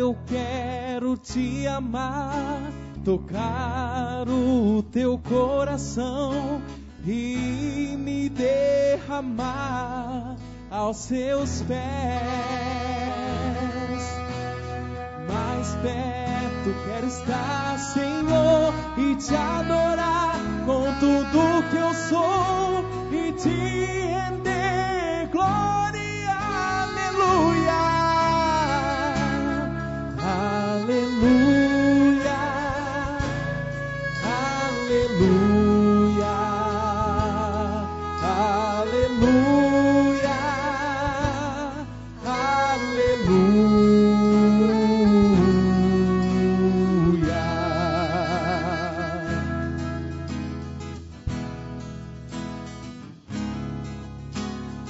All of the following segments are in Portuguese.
eu quero te amar, tocar o teu coração e me derramar aos seus pés. Mais perto quero estar, Senhor, e te adorar com tudo que eu sou e te render glória. Aleluia, aleluia, aleluia, aleluia, aleluia.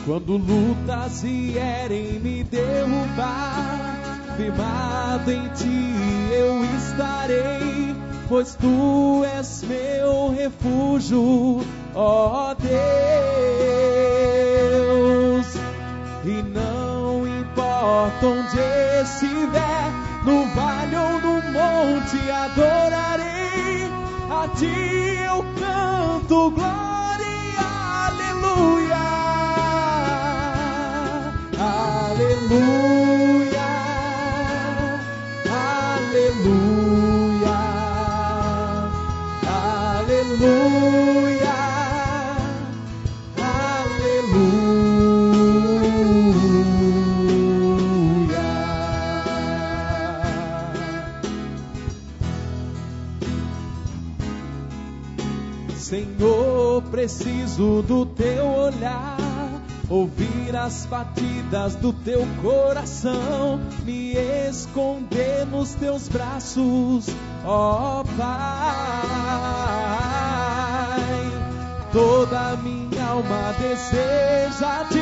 Quando lutas vierem me derrubar, firmado em ti eu estarei, pois tu és meu refúgio, ó Deus. E não importa onde estiver, no vale ou no monte, adorarei, a ti eu canto glória, aleluia, aleluia, aleluia, aleluia, aleluia. Senhor, preciso do teu olhar, ouvir as batidas do teu coração, me esconder nos teus braços, ó Pai. Toda minha alma deseja a ti,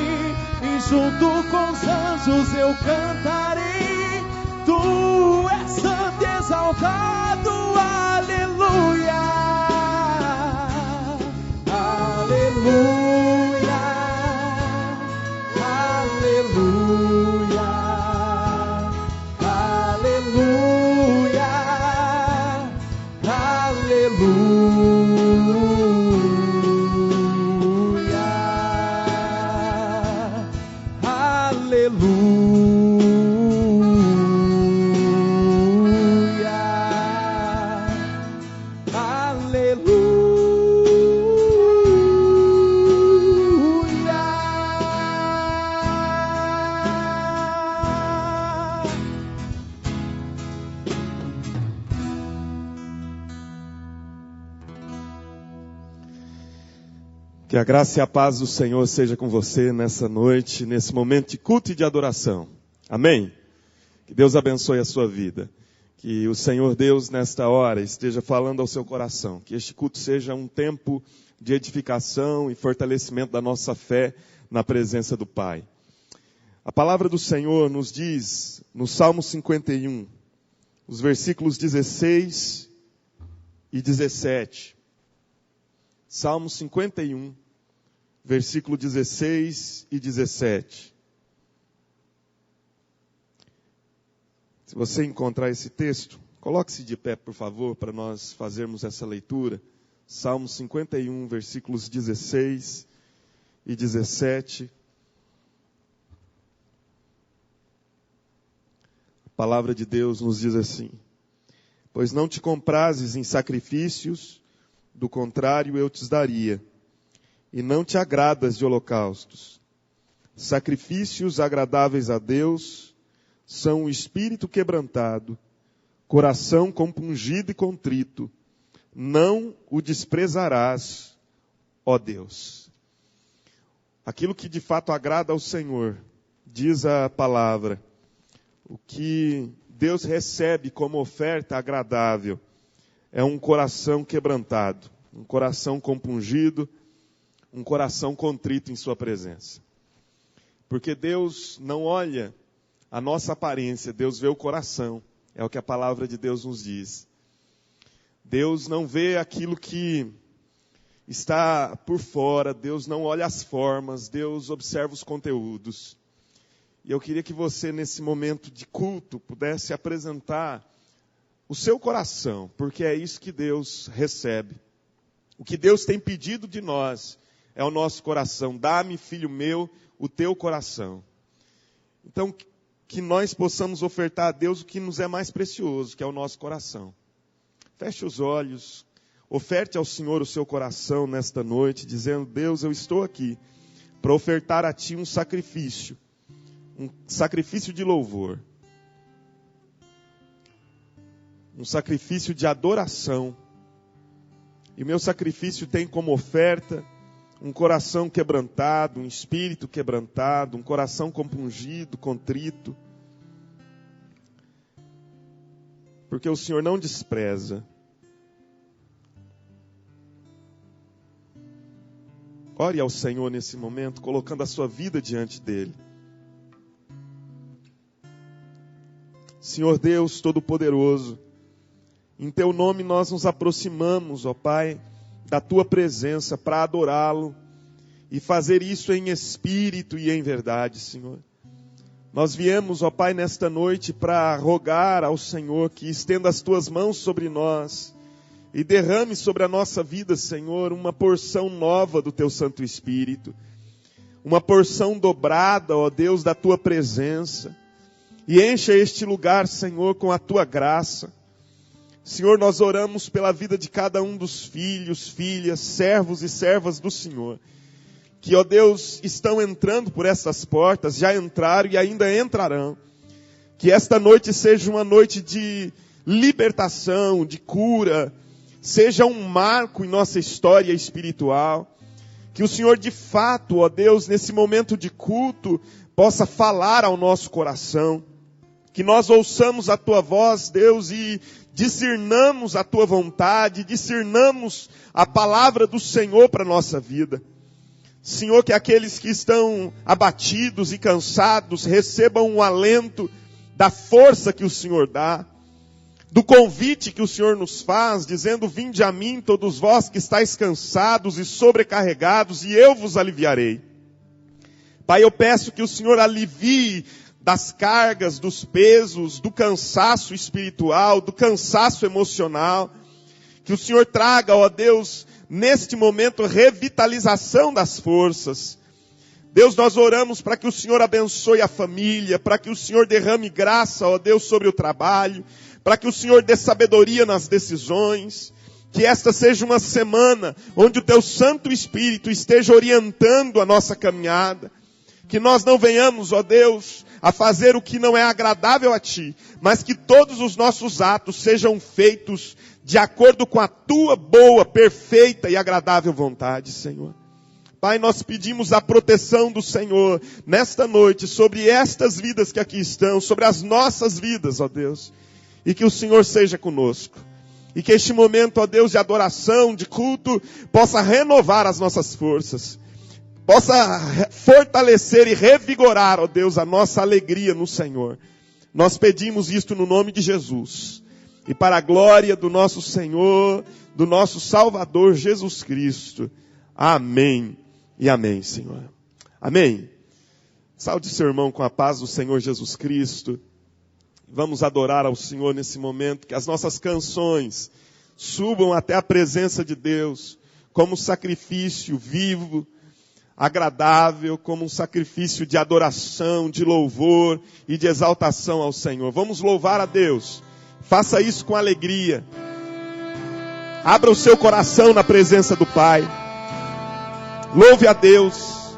e junto com os anjos eu cantarei, tu és santo e exaltado, aleluia, aleluia, aleluia, aleluia, Que a graça e a paz do Senhor seja com você nessa noite, nesse momento de culto e de adoração. Amém? Que Deus abençoe a sua vida. Que o Senhor Deus, nesta hora, esteja falando ao seu coração. Que este culto seja um tempo de edificação e fortalecimento da nossa fé na presença do Pai. A palavra do Senhor nos diz, no Salmo 51, os versículos 16 e 17. Salmo 51, versículo 16 e 17. Se você encontrar esse texto, coloque-se de pé, por favor, para nós fazermos essa leitura. Salmo 51, versículos 16 e 17. A palavra de Deus nos diz assim: pois não te comprases em sacrifícios, do contrário eu te daria, e não te agradas de holocaustos. Sacrifícios agradáveis a Deus são o espírito quebrantado, coração compungido e contrito, não o desprezarás, ó Deus. Aquilo que de fato agrada ao Senhor, diz a palavra, o que Deus recebe como oferta agradável, é um coração quebrantado, um coração compungido, um coração contrito em sua presença. Porque Deus não olha a nossa aparência, Deus vê o coração, é o que a palavra de Deus nos diz. Deus não vê aquilo que está por fora, Deus não olha as formas, Deus observa os conteúdos. E eu queria que você, nesse momento de culto, pudesse apresentar o seu coração, porque é isso que Deus recebe. O que Deus tem pedido de nós é o nosso coração. Dá-me, filho meu, o teu coração. Então, que nós possamos ofertar a Deus o que nos é mais precioso, que é o nosso coração. Feche os olhos, oferte ao Senhor o seu coração nesta noite, dizendo: Deus, eu estou aqui para ofertar a Ti um sacrifício de louvor, um sacrifício de adoração. E meu sacrifício tem como oferta um coração quebrantado, um espírito quebrantado, um coração compungido, contrito. Porque o Senhor não despreza. Ore ao Senhor nesse momento, colocando a sua vida diante dEle. Senhor Deus Todo-Poderoso, em Teu nome nós nos aproximamos, ó Pai, da Tua presença para adorá-lo e fazer isso em espírito e em verdade, Senhor. Nós viemos, ó Pai, nesta noite para rogar ao Senhor que estenda as Tuas mãos sobre nós e derrame sobre a nossa vida, Senhor, uma porção nova do Teu Santo Espírito, uma porção dobrada, ó Deus, da Tua presença. E encha este lugar, Senhor, com a Tua graça. Senhor, nós oramos pela vida de cada um dos filhos, filhas, servos e servas do Senhor, que, ó Deus, estão entrando por essas portas, já entraram e ainda entrarão. Que esta noite seja uma noite de libertação, de cura, seja um marco em nossa história espiritual. Que o Senhor, de fato, ó Deus, nesse momento de culto, possa falar ao nosso coração. Que nós ouçamos a Tua voz, Deus, e discernamos a Tua vontade, discernamos a palavra do Senhor para a nossa vida. Senhor, que aqueles que estão abatidos e cansados recebam um alento da força que o Senhor dá, do convite que o Senhor nos faz, dizendo: vinde a mim todos vós que estáis cansados e sobrecarregados, e eu vos aliviarei. Pai, eu peço que o Senhor alivie das cargas, dos pesos, do cansaço espiritual, do cansaço emocional. Que o Senhor traga, ó Deus, neste momento, revitalização das forças. Deus, nós oramos para que o Senhor abençoe a família, para que o Senhor derrame graça, ó Deus, sobre o trabalho, para que o Senhor dê sabedoria nas decisões. Que esta seja uma semana onde o Teu Santo Espírito esteja orientando a nossa caminhada. Que nós não venhamos, ó Deus, a fazer o que não é agradável a Ti, mas que todos os nossos atos sejam feitos de acordo com a Tua boa, perfeita e agradável vontade, Senhor. Pai, nós pedimos a proteção do Senhor nesta noite sobre estas vidas que aqui estão, sobre as nossas vidas, ó Deus, e que o Senhor seja conosco. E que este momento, ó Deus, de adoração, de culto, possa renovar as nossas forças. Possa fortalecer e revigorar, ó Deus, a nossa alegria no Senhor. Nós pedimos isto no nome de Jesus. E para a glória do nosso Senhor, do nosso Salvador Jesus Cristo. Amém e amém, Senhor. Amém. Saúde seu irmão com a paz do Senhor Jesus Cristo. Vamos adorar ao Senhor nesse momento. Que as nossas canções subam até a presença de Deus como sacrifício vivo, agradável, como um sacrifício de adoração, de louvor e de exaltação ao Senhor. Vamos louvar a Deus. Faça isso com alegria. Abra o seu coração na presença do Pai. Louve a Deus.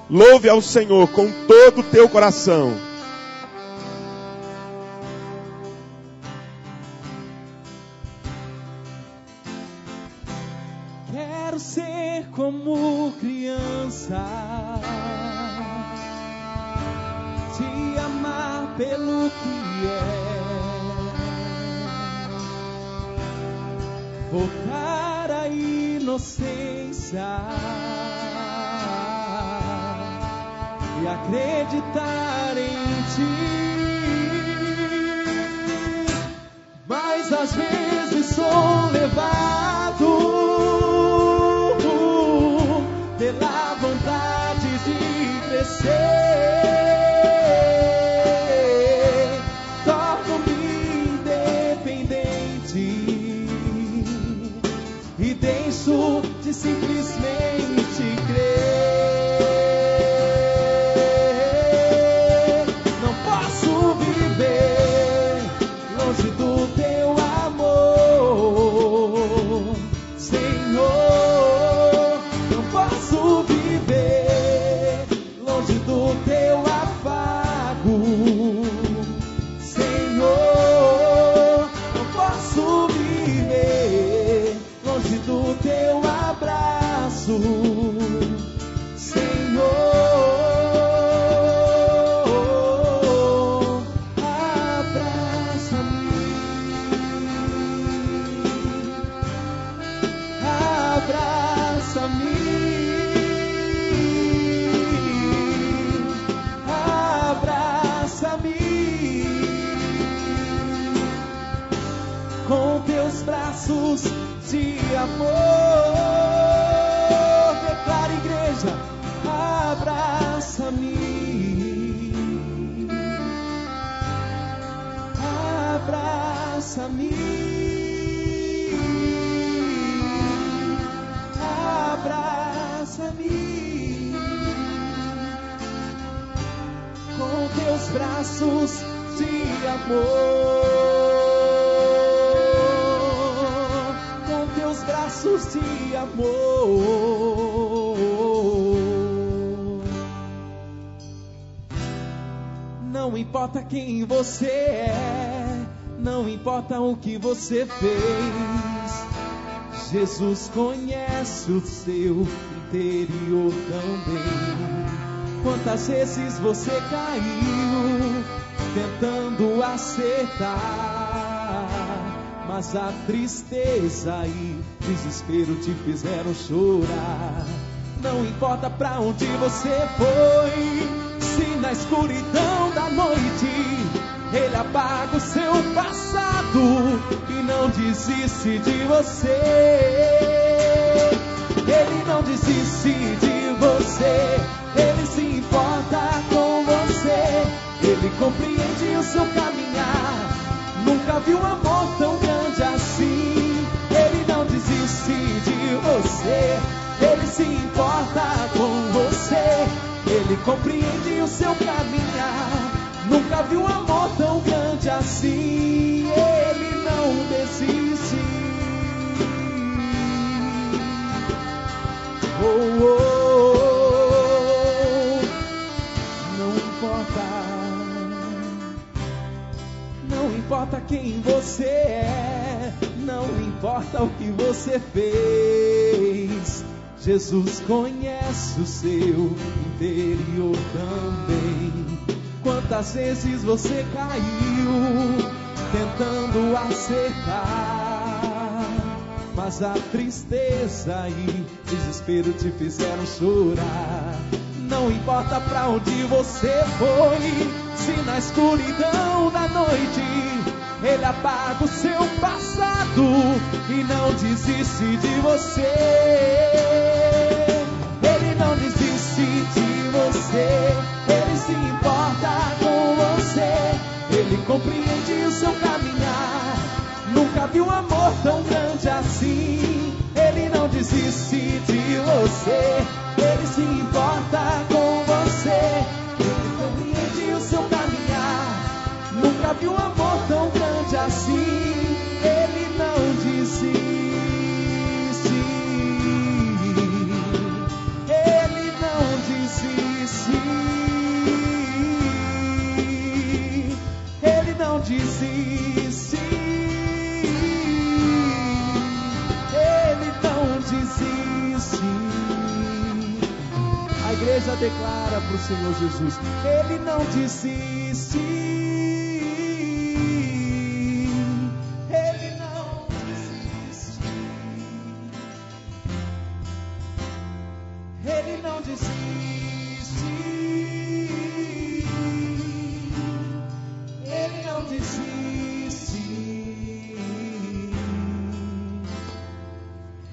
Louve ao Senhor com todo o teu coração. Quero ser como criança, te amar pelo que é, voltar à inocência e acreditar em Ti. Mas às vezes sou levado pela vontade de crescer, braços de amor. Declara, igreja, abraça-me, abraça-me, abraça-me com teus braços de amor, com teus braços de amor. Não importa quem você é, não importa o que você fez, Jesus conhece o seu interior também. Quantas vezes você caiu tentando acertar, mas a tristeza e desespero te fizeram chorar. Não importa pra onde você foi, se na escuridão da noite Ele apaga o seu passado e não desiste de você. Ele não desiste de você, Ele se importa com você, Ele compreende o seu caminhar. Nunca viu amor tão grande assim. Ele não desiste de você, Ele se importa com você, Ele compreende o seu caminhar. Nunca viu amor tão grande assim. Ele não desiste. Oh, oh, oh. Não importa. Não importa quem você é, não importa o que você fez, Jesus conhece o seu interior também. Quantas vezes você caiu tentando acertar, mas a tristeza e desespero te fizeram chorar. Não importa pra onde você foi, se na escuridão da noite Ele apaga o seu passado e não desiste de você. Ele não desiste de você, Ele se importa com você, Ele compreende o seu caminhar. Nunca viu amor tão grande assim. Ele não desiste de você, Ele se importa com você, Ele compreende o seu caminhar. Nunca viu amor tão grande assim. Ele não desiste. Ele não desiste. Ele não desiste. Ele não desiste. A igreja declara para o Senhor Jesus: Ele não desiste. Ele não desiste. Ele não desiste. Ele não desiste.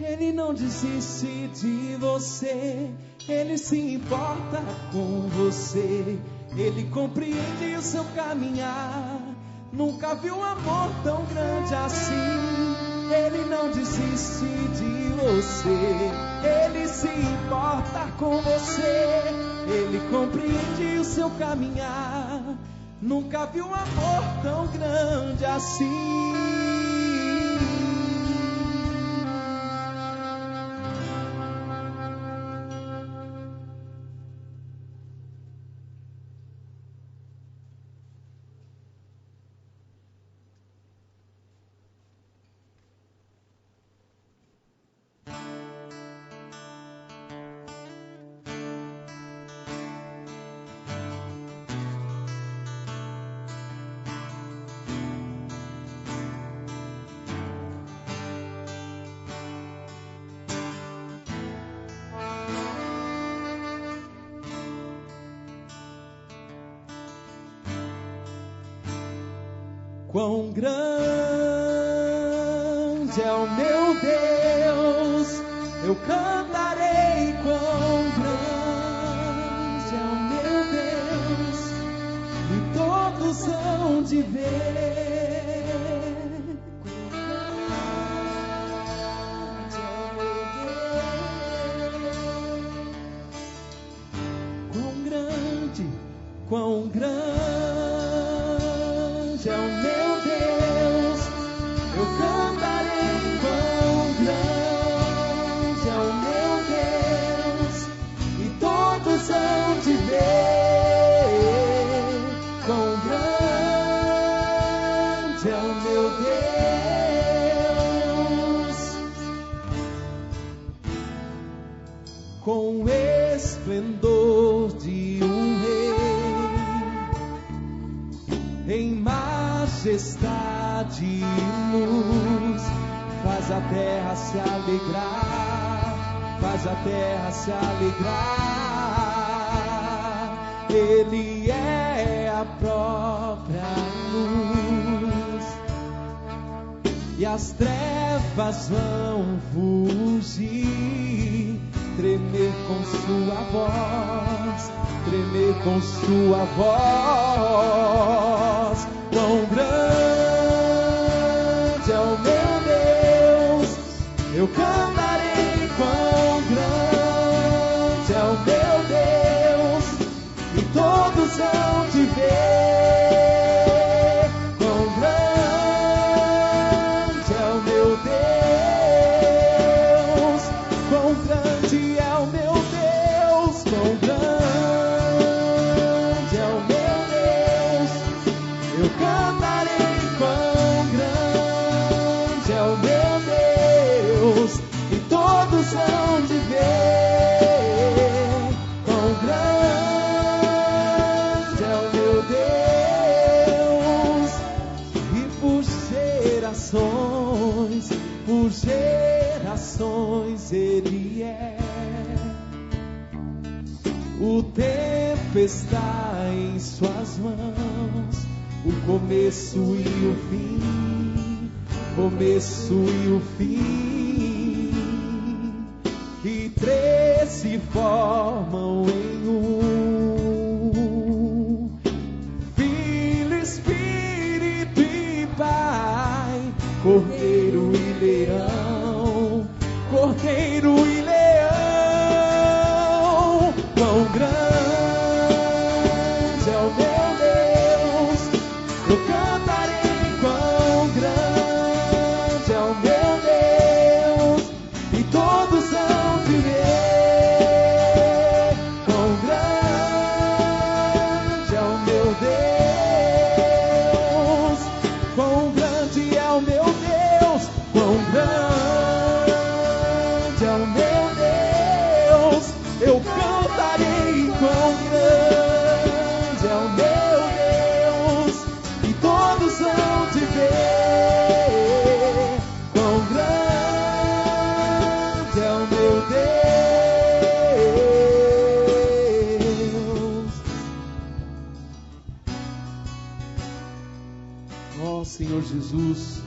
Ele não desiste de você. Ele se importa com você, Ele compreende o seu caminhar. Nunca viu amor tão grande assim. Ele não desiste de você, Ele se importa com você, Ele compreende o seu caminhar. Nunca viu amor tão grande assim. Quão grande grande é o meu Deus, eu cantarei quão grande é o meu Deus, e todos hão de ver. Quão grande é o meu Deus, eu cantarei quão grande é o meu Deus, e todos hão de ver. Quão grande é o meu Deus, com o esplendor de um rei, em majestade e luz, faz a terra se alegrar, faz a terra se alegrar. Ele é a própria luz, e as trevas vão fugir, tremer com sua voz, tremer com sua voz. Quão grande é o meu Deus, eu cantarei quão grande é o meu Deus, e todos hão de ver. Quão grande é o meu Deus, quão grande é o meu Deus, quão grande é o meu Deus, eu cantarei quão grande é o meu Deus, e todos hão de ver. Quão grande é o meu Deus, e por gerações Ele é. O tempo está em suas mãos, o começo e o fim, começo e o fim, e três se formam em um: Filho, Espírito e Pai, Cordeiro e Leão, Cordeiro e Leão. Quão grande é o meu Deus, eu cantarei quão grande é o meu Deus, e todos hão de ver. Quão grande é o meu Deus, quão grande é o meu Deus, quão grande é o meu Deus, eu cantarei quão grande é o meu Deus, e todos hão de ver. Quão grande é o meu Deus. Ó Senhor Jesus,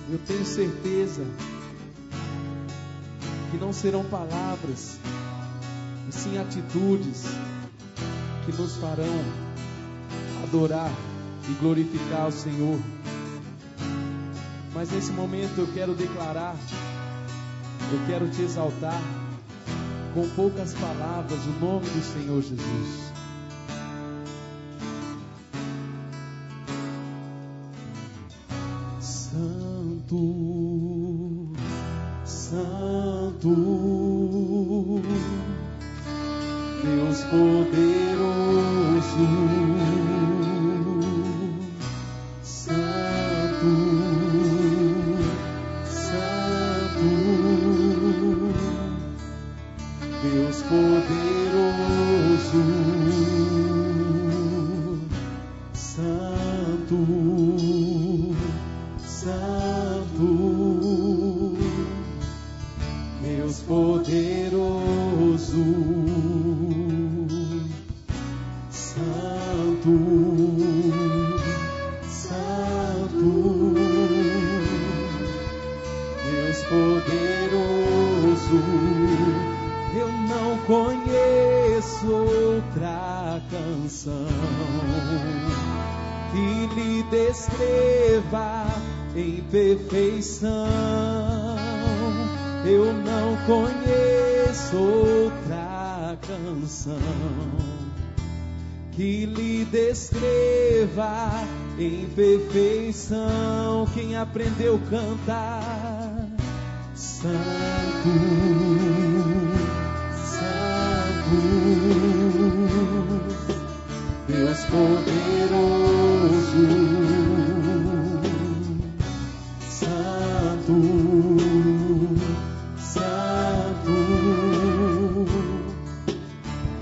eu tenho certeza que não serão palavras, e sim atitudes que nos farão adorar e glorificar o Senhor. Mas nesse momento eu quero declarar, eu quero te exaltar com poucas palavras o nome do Senhor Jesus. Santo, Santo, Deus poderoso, Santo, Santo, Deus poderoso, Santo, Santo, Deus poderoso, Santo, Santo, lhe descreva em perfeição. Eu não conheço outra canção que lhe descreva em perfeição. Quem aprendeu a cantar: Santo, Santo, Deus poderoso, Santo, Santo,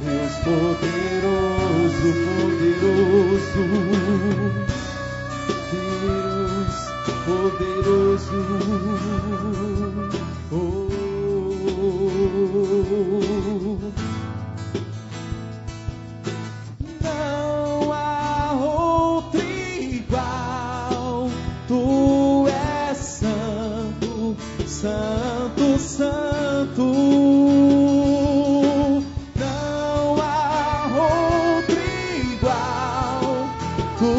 Deus poderoso, poderoso, Deus poderoso. Oh. Não há outro igual, tu és santo, santo, santo. Não há outro igual, tu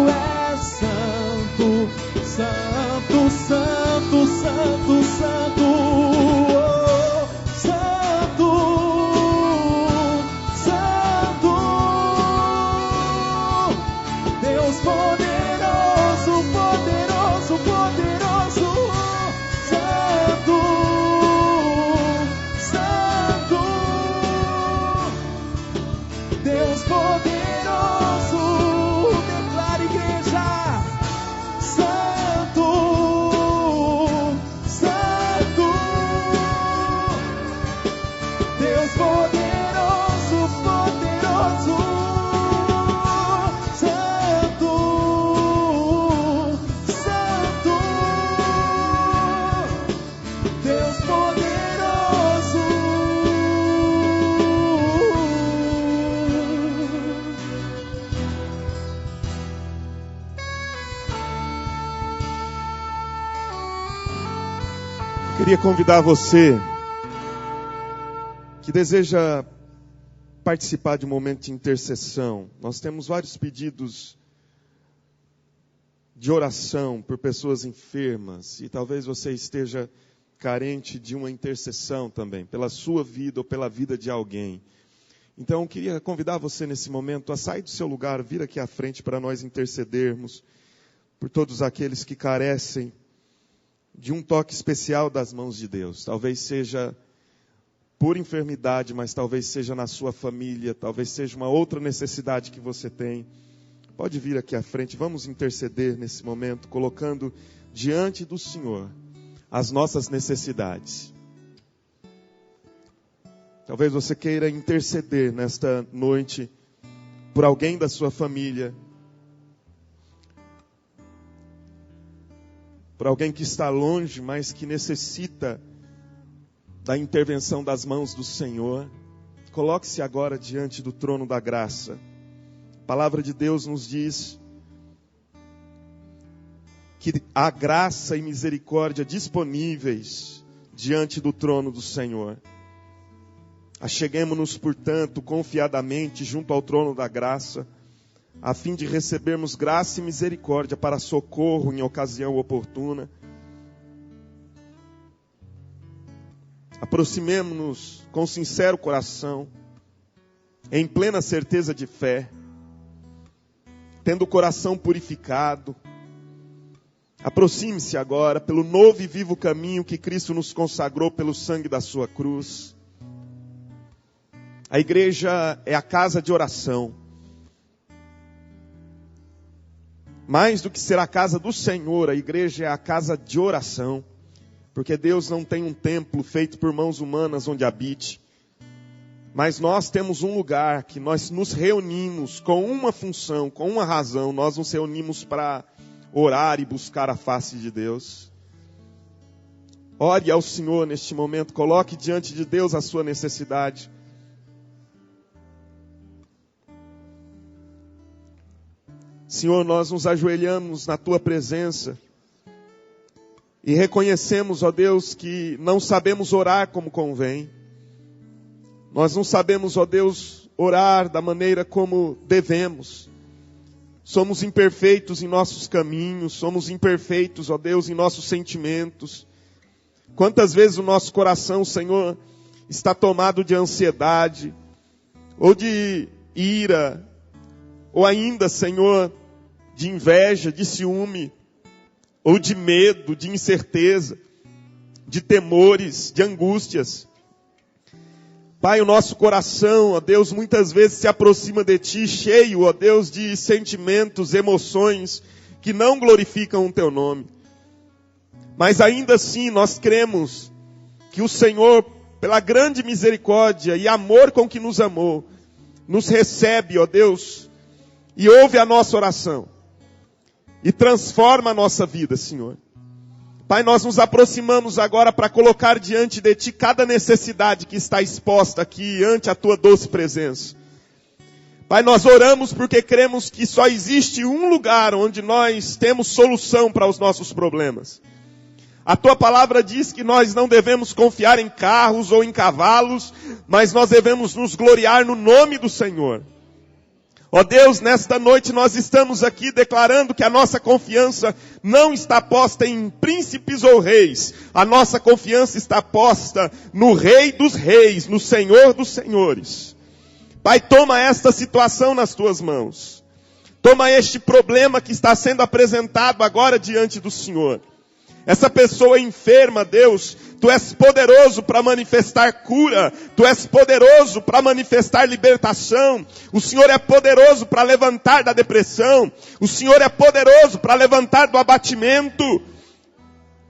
és santo, santo, santo, santo, santo. Queria convidar você que deseja participar de um momento de intercessão. Nós temos vários pedidos de oração por pessoas enfermas, e talvez você esteja carente de uma intercessão também, pela sua vida ou pela vida de alguém. Então, queria convidar você nesse momento a sair do seu lugar, vir aqui à frente para nós intercedermos por todos aqueles que carecem de um toque especial das mãos de Deus. Talvez seja por enfermidade, mas talvez seja na sua família, talvez seja uma outra necessidade que você tem. Pode vir aqui à frente, vamos interceder nesse momento, colocando diante do Senhor as nossas necessidades. Talvez você queira interceder nesta noite por alguém da sua família, por alguém que está longe, mas que necessita da intervenção das mãos do Senhor. Coloque-se agora diante do trono da graça. A palavra de Deus nos diz que há graça e misericórdia disponíveis diante do trono do Senhor. Acheguemo-nos, portanto, confiadamente junto ao trono da graça, a fim de recebermos graça e misericórdia para socorro em ocasião oportuna. Aproximemo-nos com sincero coração, em plena certeza de fé, tendo o coração purificado. Aproxime-se agora pelo novo e vivo caminho que Cristo nos consagrou pelo sangue da sua cruz. A igreja é a casa de oração. Mais do que ser a casa do Senhor, a igreja é a casa de oração. Porque Deus não tem um templo feito por mãos humanas onde habite. Mas nós temos um lugar que nós nos reunimos com uma função, com uma razão. Nós nos reunimos para orar e buscar a face de Deus. Ore ao Senhor neste momento, coloque diante de Deus a sua necessidade. Senhor, nós nos ajoelhamos na Tua presença e reconhecemos, ó Deus, que não sabemos orar como convém. Nós não sabemos, ó Deus, orar da maneira como devemos. Somos imperfeitos em nossos caminhos, somos imperfeitos, ó Deus, em nossos sentimentos. Quantas vezes o nosso coração, Senhor, está tomado de ansiedade, ou de ira, ou ainda, Senhor, de inveja, de ciúme, ou de medo, de incerteza, de temores, de angústias. Pai, o nosso coração, ó Deus, muitas vezes se aproxima de Ti, cheio, ó Deus, de sentimentos, emoções, que não glorificam o Teu nome. Mas ainda assim, nós cremos que o Senhor, pela grande misericórdia e amor com que nos amou, nos recebe, ó Deus, e ouve a nossa oração, e transforma a nossa vida, Senhor. Pai, nós nos aproximamos agora para colocar diante de Ti cada necessidade que está exposta aqui, ante a Tua doce presença. Pai, nós oramos porque cremos que só existe um lugar onde nós temos solução para os nossos problemas. A Tua palavra diz que nós não devemos confiar em carros ou em cavalos, mas nós devemos nos gloriar no nome do Senhor. Ó Deus, nesta noite nós estamos aqui declarando que a nossa confiança não está posta em príncipes ou reis. A nossa confiança está posta no Rei dos Reis, no Senhor dos Senhores. Pai, toma esta situação nas Tuas mãos. Toma este problema que está sendo apresentado agora diante do Senhor. Essa pessoa enferma, Deus, Tu és poderoso para manifestar cura, Tu és poderoso para manifestar libertação, o Senhor é poderoso para levantar da depressão, o Senhor é poderoso para levantar do abatimento.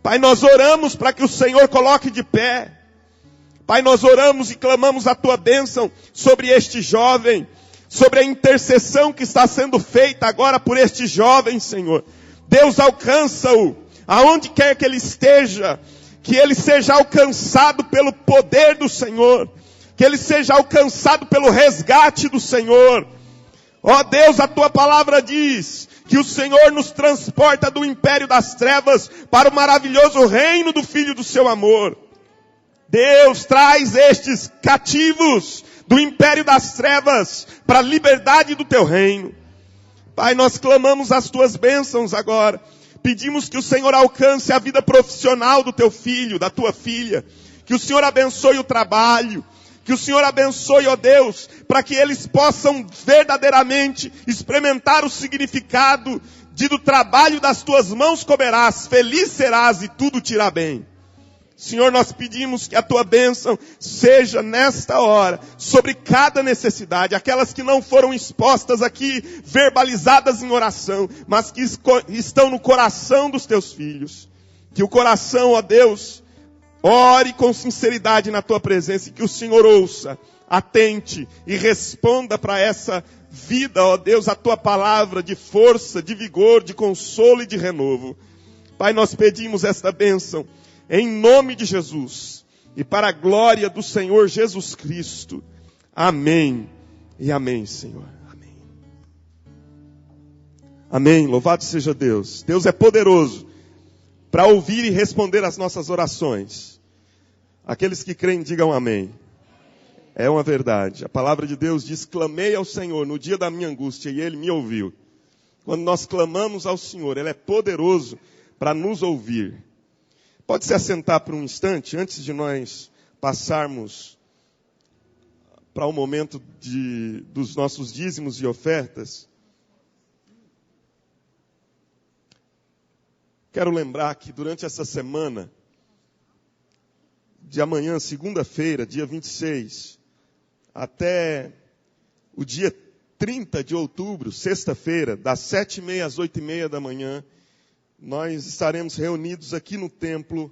Pai, nós oramos para que o Senhor coloque de pé. Pai, nós oramos e clamamos a Tua bênção sobre este jovem, sobre a intercessão que está sendo feita agora por este jovem, Senhor. Deus, alcança-o. Aonde quer que ele esteja, que ele seja alcançado pelo poder do Senhor, que ele seja alcançado pelo resgate do Senhor. Ó Deus, a Tua palavra diz que o Senhor nos transporta do império das trevas para o maravilhoso reino do Filho do Seu amor. Deus, traz estes cativos do império das trevas para a liberdade do Teu reino. Pai, nós clamamos as Tuas bênçãos agora. Pedimos que o Senhor alcance a vida profissional do Teu filho, da Tua filha. Que o Senhor abençoe o trabalho. Que o Senhor abençoe, ó Deus, para que eles possam verdadeiramente experimentar o significado de do trabalho das Tuas mãos comerás, feliz serás e tudo te irá bem. Senhor, nós pedimos que a Tua bênção seja nesta hora sobre cada necessidade, aquelas que não foram expostas aqui, verbalizadas em oração, mas que estão no coração dos Teus filhos. Que o coração, ó Deus, ore com sinceridade na Tua presença e que o Senhor ouça, atente e responda para essa vida, ó Deus, a Tua palavra de força, de vigor, de consolo e de renovo. Pai, nós pedimos esta bênção em nome de Jesus, e para a glória do Senhor Jesus Cristo. Amém e amém, Senhor. Amém. Amém. Louvado seja Deus. Deus é poderoso para ouvir e responder às nossas orações. Aqueles que creem, digam amém. É uma verdade. A palavra de Deus diz, clamei ao Senhor no dia da minha angústia, e Ele me ouviu. Quando nós clamamos ao Senhor, Ele é poderoso para nos ouvir. Pode se assentar por um instante, antes de nós passarmos para o momento dos nossos dízimos e ofertas. Quero lembrar que durante essa semana, de amanhã, segunda-feira, dia 26, até o dia 30 de outubro, sexta-feira, das 7h30 às 8h30 da manhã, nós estaremos reunidos aqui no templo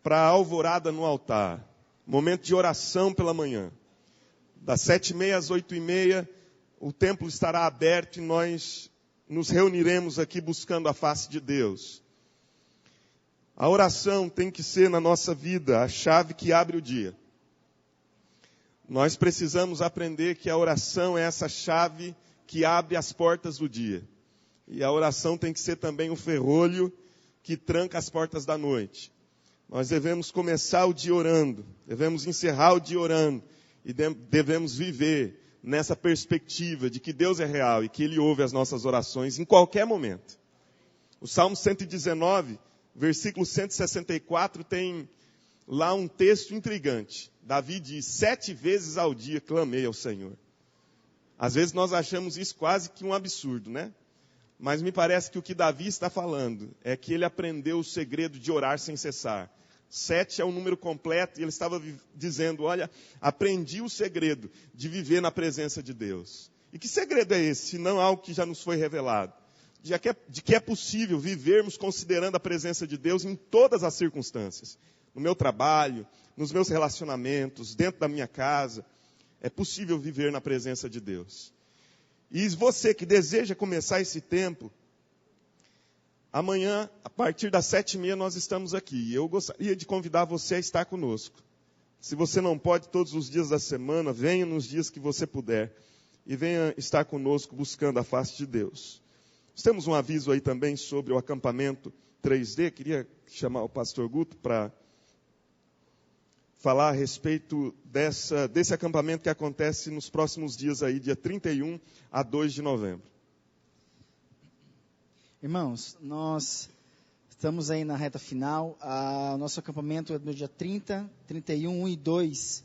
para a alvorada no altar. Momento de oração pela manhã. Das 7h30 às 8h30, o templo estará aberto e nós nos reuniremos aqui buscando a face de Deus. A oração tem que ser na nossa vida a chave que abre o dia. Nós precisamos aprender que a oração é essa chave que abre as portas do dia. E a oração tem que ser também o ferrolho que tranca as portas da noite. Nós devemos começar o dia orando, devemos encerrar o dia orando, e devemos viver nessa perspectiva de que Deus é real e que Ele ouve as nossas orações em qualquer momento. O Salmo 119, versículo 164, tem lá um texto intrigante. Davi diz: 7 vezes ao dia clamei ao Senhor. Às vezes nós achamos isso quase que um absurdo, né? Mas me parece que o que Davi está falando é que ele aprendeu o segredo de orar sem cessar. 7 é o número completo e ele estava dizendo: olha, aprendi o segredo de viver na presença de Deus. E que segredo é esse, se não algo que já nos foi revelado? De que é possível vivermos considerando a presença de Deus em todas as circunstâncias. No meu trabalho, nos meus relacionamentos, dentro da minha casa. É possível viver na presença de Deus. E você que deseja começar esse tempo, amanhã, a partir das 7h30, nós estamos aqui. E eu gostaria de convidar você a estar conosco. Se você não pode todos os dias da semana, venha nos dias que você puder. E venha estar conosco buscando a face de Deus. Nós temos um aviso aí também sobre o acampamento 3D. Queria chamar o pastor Guto para falar a respeito desse acampamento que acontece nos próximos dias aí, dia 31 a 2 de novembro. Irmãos, nós estamos aí na reta final. O nosso acampamento é no dia 30, 31, 1 e 2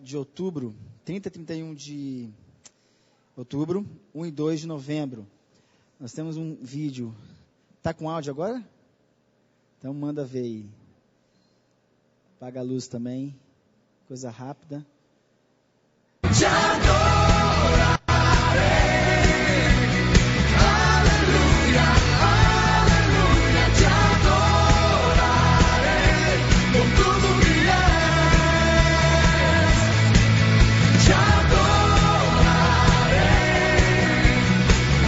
de outubro. 30 e 31 de outubro, 1 e 2 de novembro. Nós temos um vídeo. Está com áudio agora? Então manda ver aí. Apaga a luz também. Coisa rápida. Te adorarei. Aleluia, aleluia. Te adorarei. Por tudo que és. Te adorarei.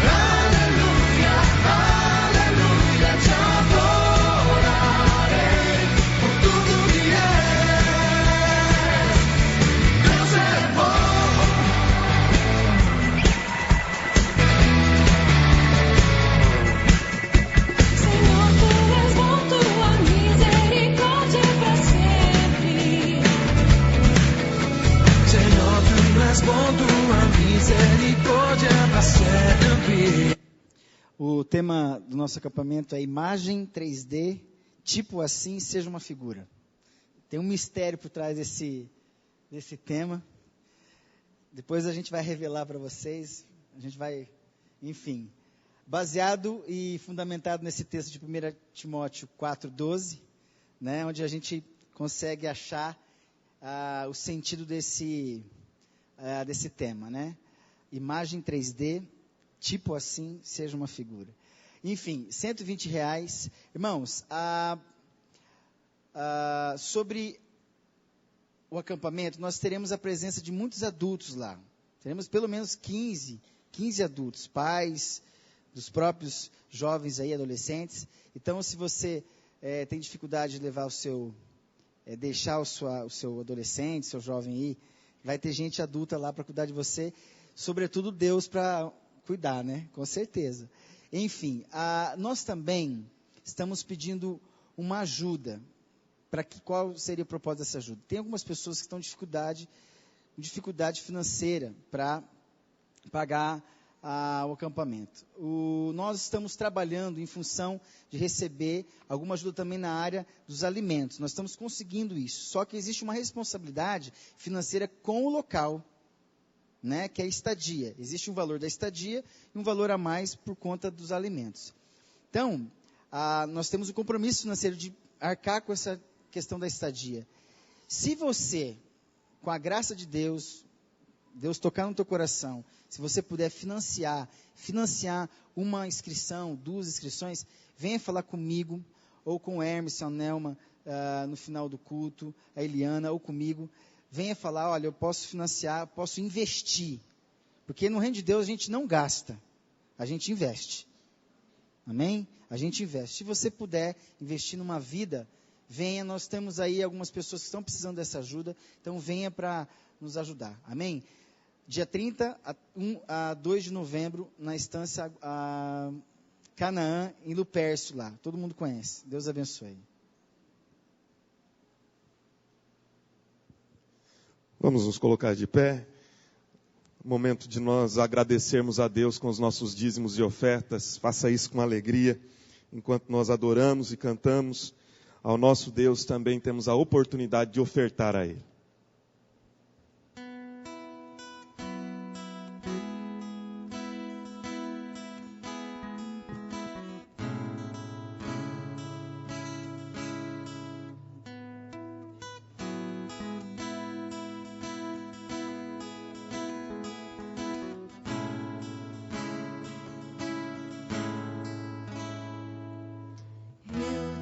Aleluia, aleluia. Te adorarei. Por tudo que Deus é bom. Senhor, tu és bom, tua misericórdia para sempre. Senhor, tu és bom, tua misericórdia para sempre. O tema do nosso acampamento é imagem 3D, tipo assim, seja uma figura. Tem um mistério por trás desse tema. Depois a gente vai revelar para vocês. A gente vai, enfim, baseado e fundamentado nesse texto de 1 Timóteo 4,12, né, onde a gente consegue achar o sentido desse tema, né? Imagem 3D, tipo assim, seja uma figura. Enfim, R$120. Irmãos, sobre o acampamento, nós teremos a presença de muitos adultos lá. Teremos pelo menos 15 adultos, pais dos próprios jovens aí, adolescentes. Então, se você tem dificuldade de levar deixar o seu adolescente, seu jovem aí, vai ter gente adulta lá para cuidar de você, sobretudo Deus para cuidar, né? Com certeza. Enfim, nós também estamos pedindo uma ajuda. Qual seria o propósito dessa ajuda? Tem algumas pessoas que estão com dificuldade financeira para pagar o acampamento. Nós estamos trabalhando em função de receber alguma ajuda também na área dos alimentos. Nós estamos conseguindo isso. Só que existe uma responsabilidade financeira com o local, né, que é a estadia. Existe um valor da estadia e um valor a mais por conta dos alimentos. Então, nós temos um compromisso financeiro de arcar com essa questão da estadia. Se você, com a graça de Deus tocar no teu coração, se você puder financiar uma inscrição, 2 inscrições, venha falar comigo, ou com o Hermes, a Nelma, no final do culto, a Eliana, ou comigo. Venha falar, olha, eu posso financiar, posso investir. Porque no reino de Deus a gente não gasta, a gente investe. Amém? A gente investe. Se você puder investir numa vida, venha, nós temos aí algumas pessoas que estão precisando dessa ajuda, então venha para nos ajudar. Amém? Dia 30 a 2 de novembro, na estância Canaã, em Lupércio lá. Todo mundo conhece. Deus abençoe. Vamos nos colocar de pé. Momento de nós agradecermos a Deus com os nossos dízimos e ofertas. Faça isso com alegria. Enquanto nós adoramos e cantamos ao nosso Deus, também temos a oportunidade de ofertar a Ele.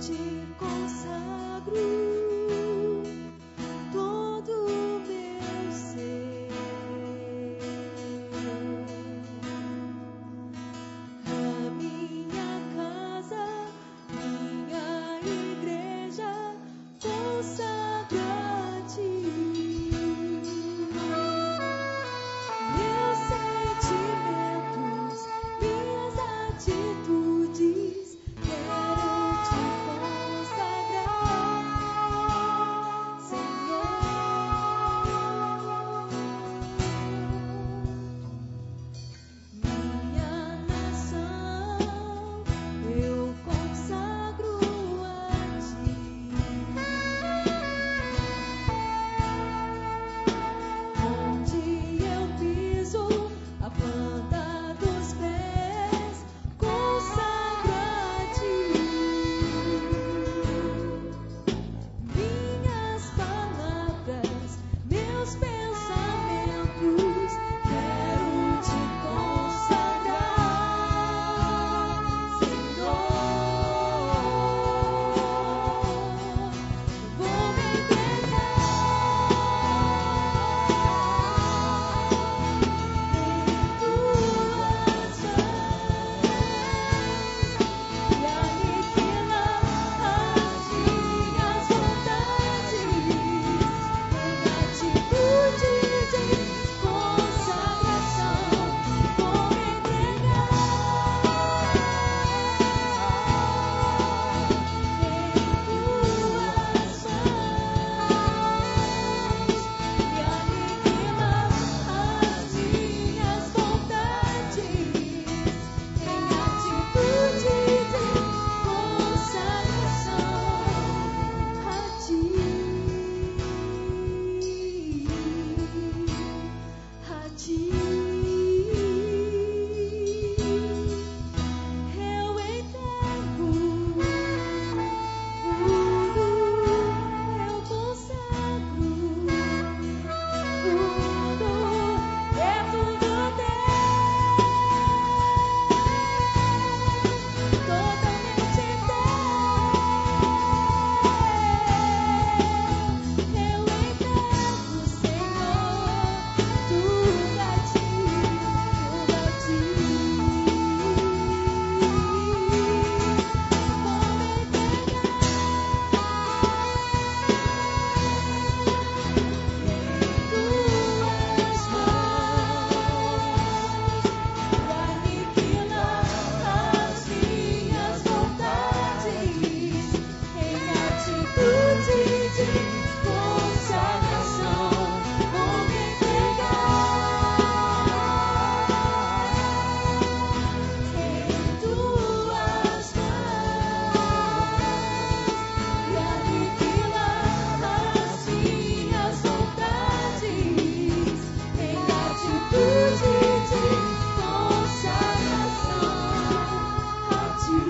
Te consagro todo o meu ser, a minha casa, minha igreja, consagro a Ti. Meus sentimentos, minhas atitudes, quero Te consagrar, Senhor. Minha nação, eu consagro a Ti. Onde eu piso, a planta dos pés, consagro a Ti. Minhas palavras, meus pensamentos, quero Te consagrar, Senhor. Vou me entregar em Tuas mãos e aniquilar as minhas vontades em atitude de consagração. Vou me entregar em Tuas mãos e aniquilar as minhas vontades em atitude de consagração a Ti, a Ti. Eu entrego tudo, eu consagro tudo, é tudo Teu, totalmente Teu. Eu entrego, Senhor, tudo a Ti, tudo a Ti. Vou me entregar em Tuas mãos e aniquilar as minhas vontades em atitude de consagração. Vou me entregar em Tuas mãos e aniquilar as minhas vontades em atitude de consagração a Ti,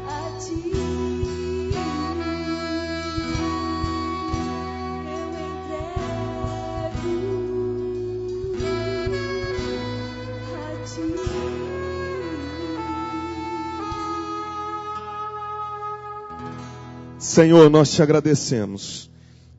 a Ti. Senhor, nós Te agradecemos,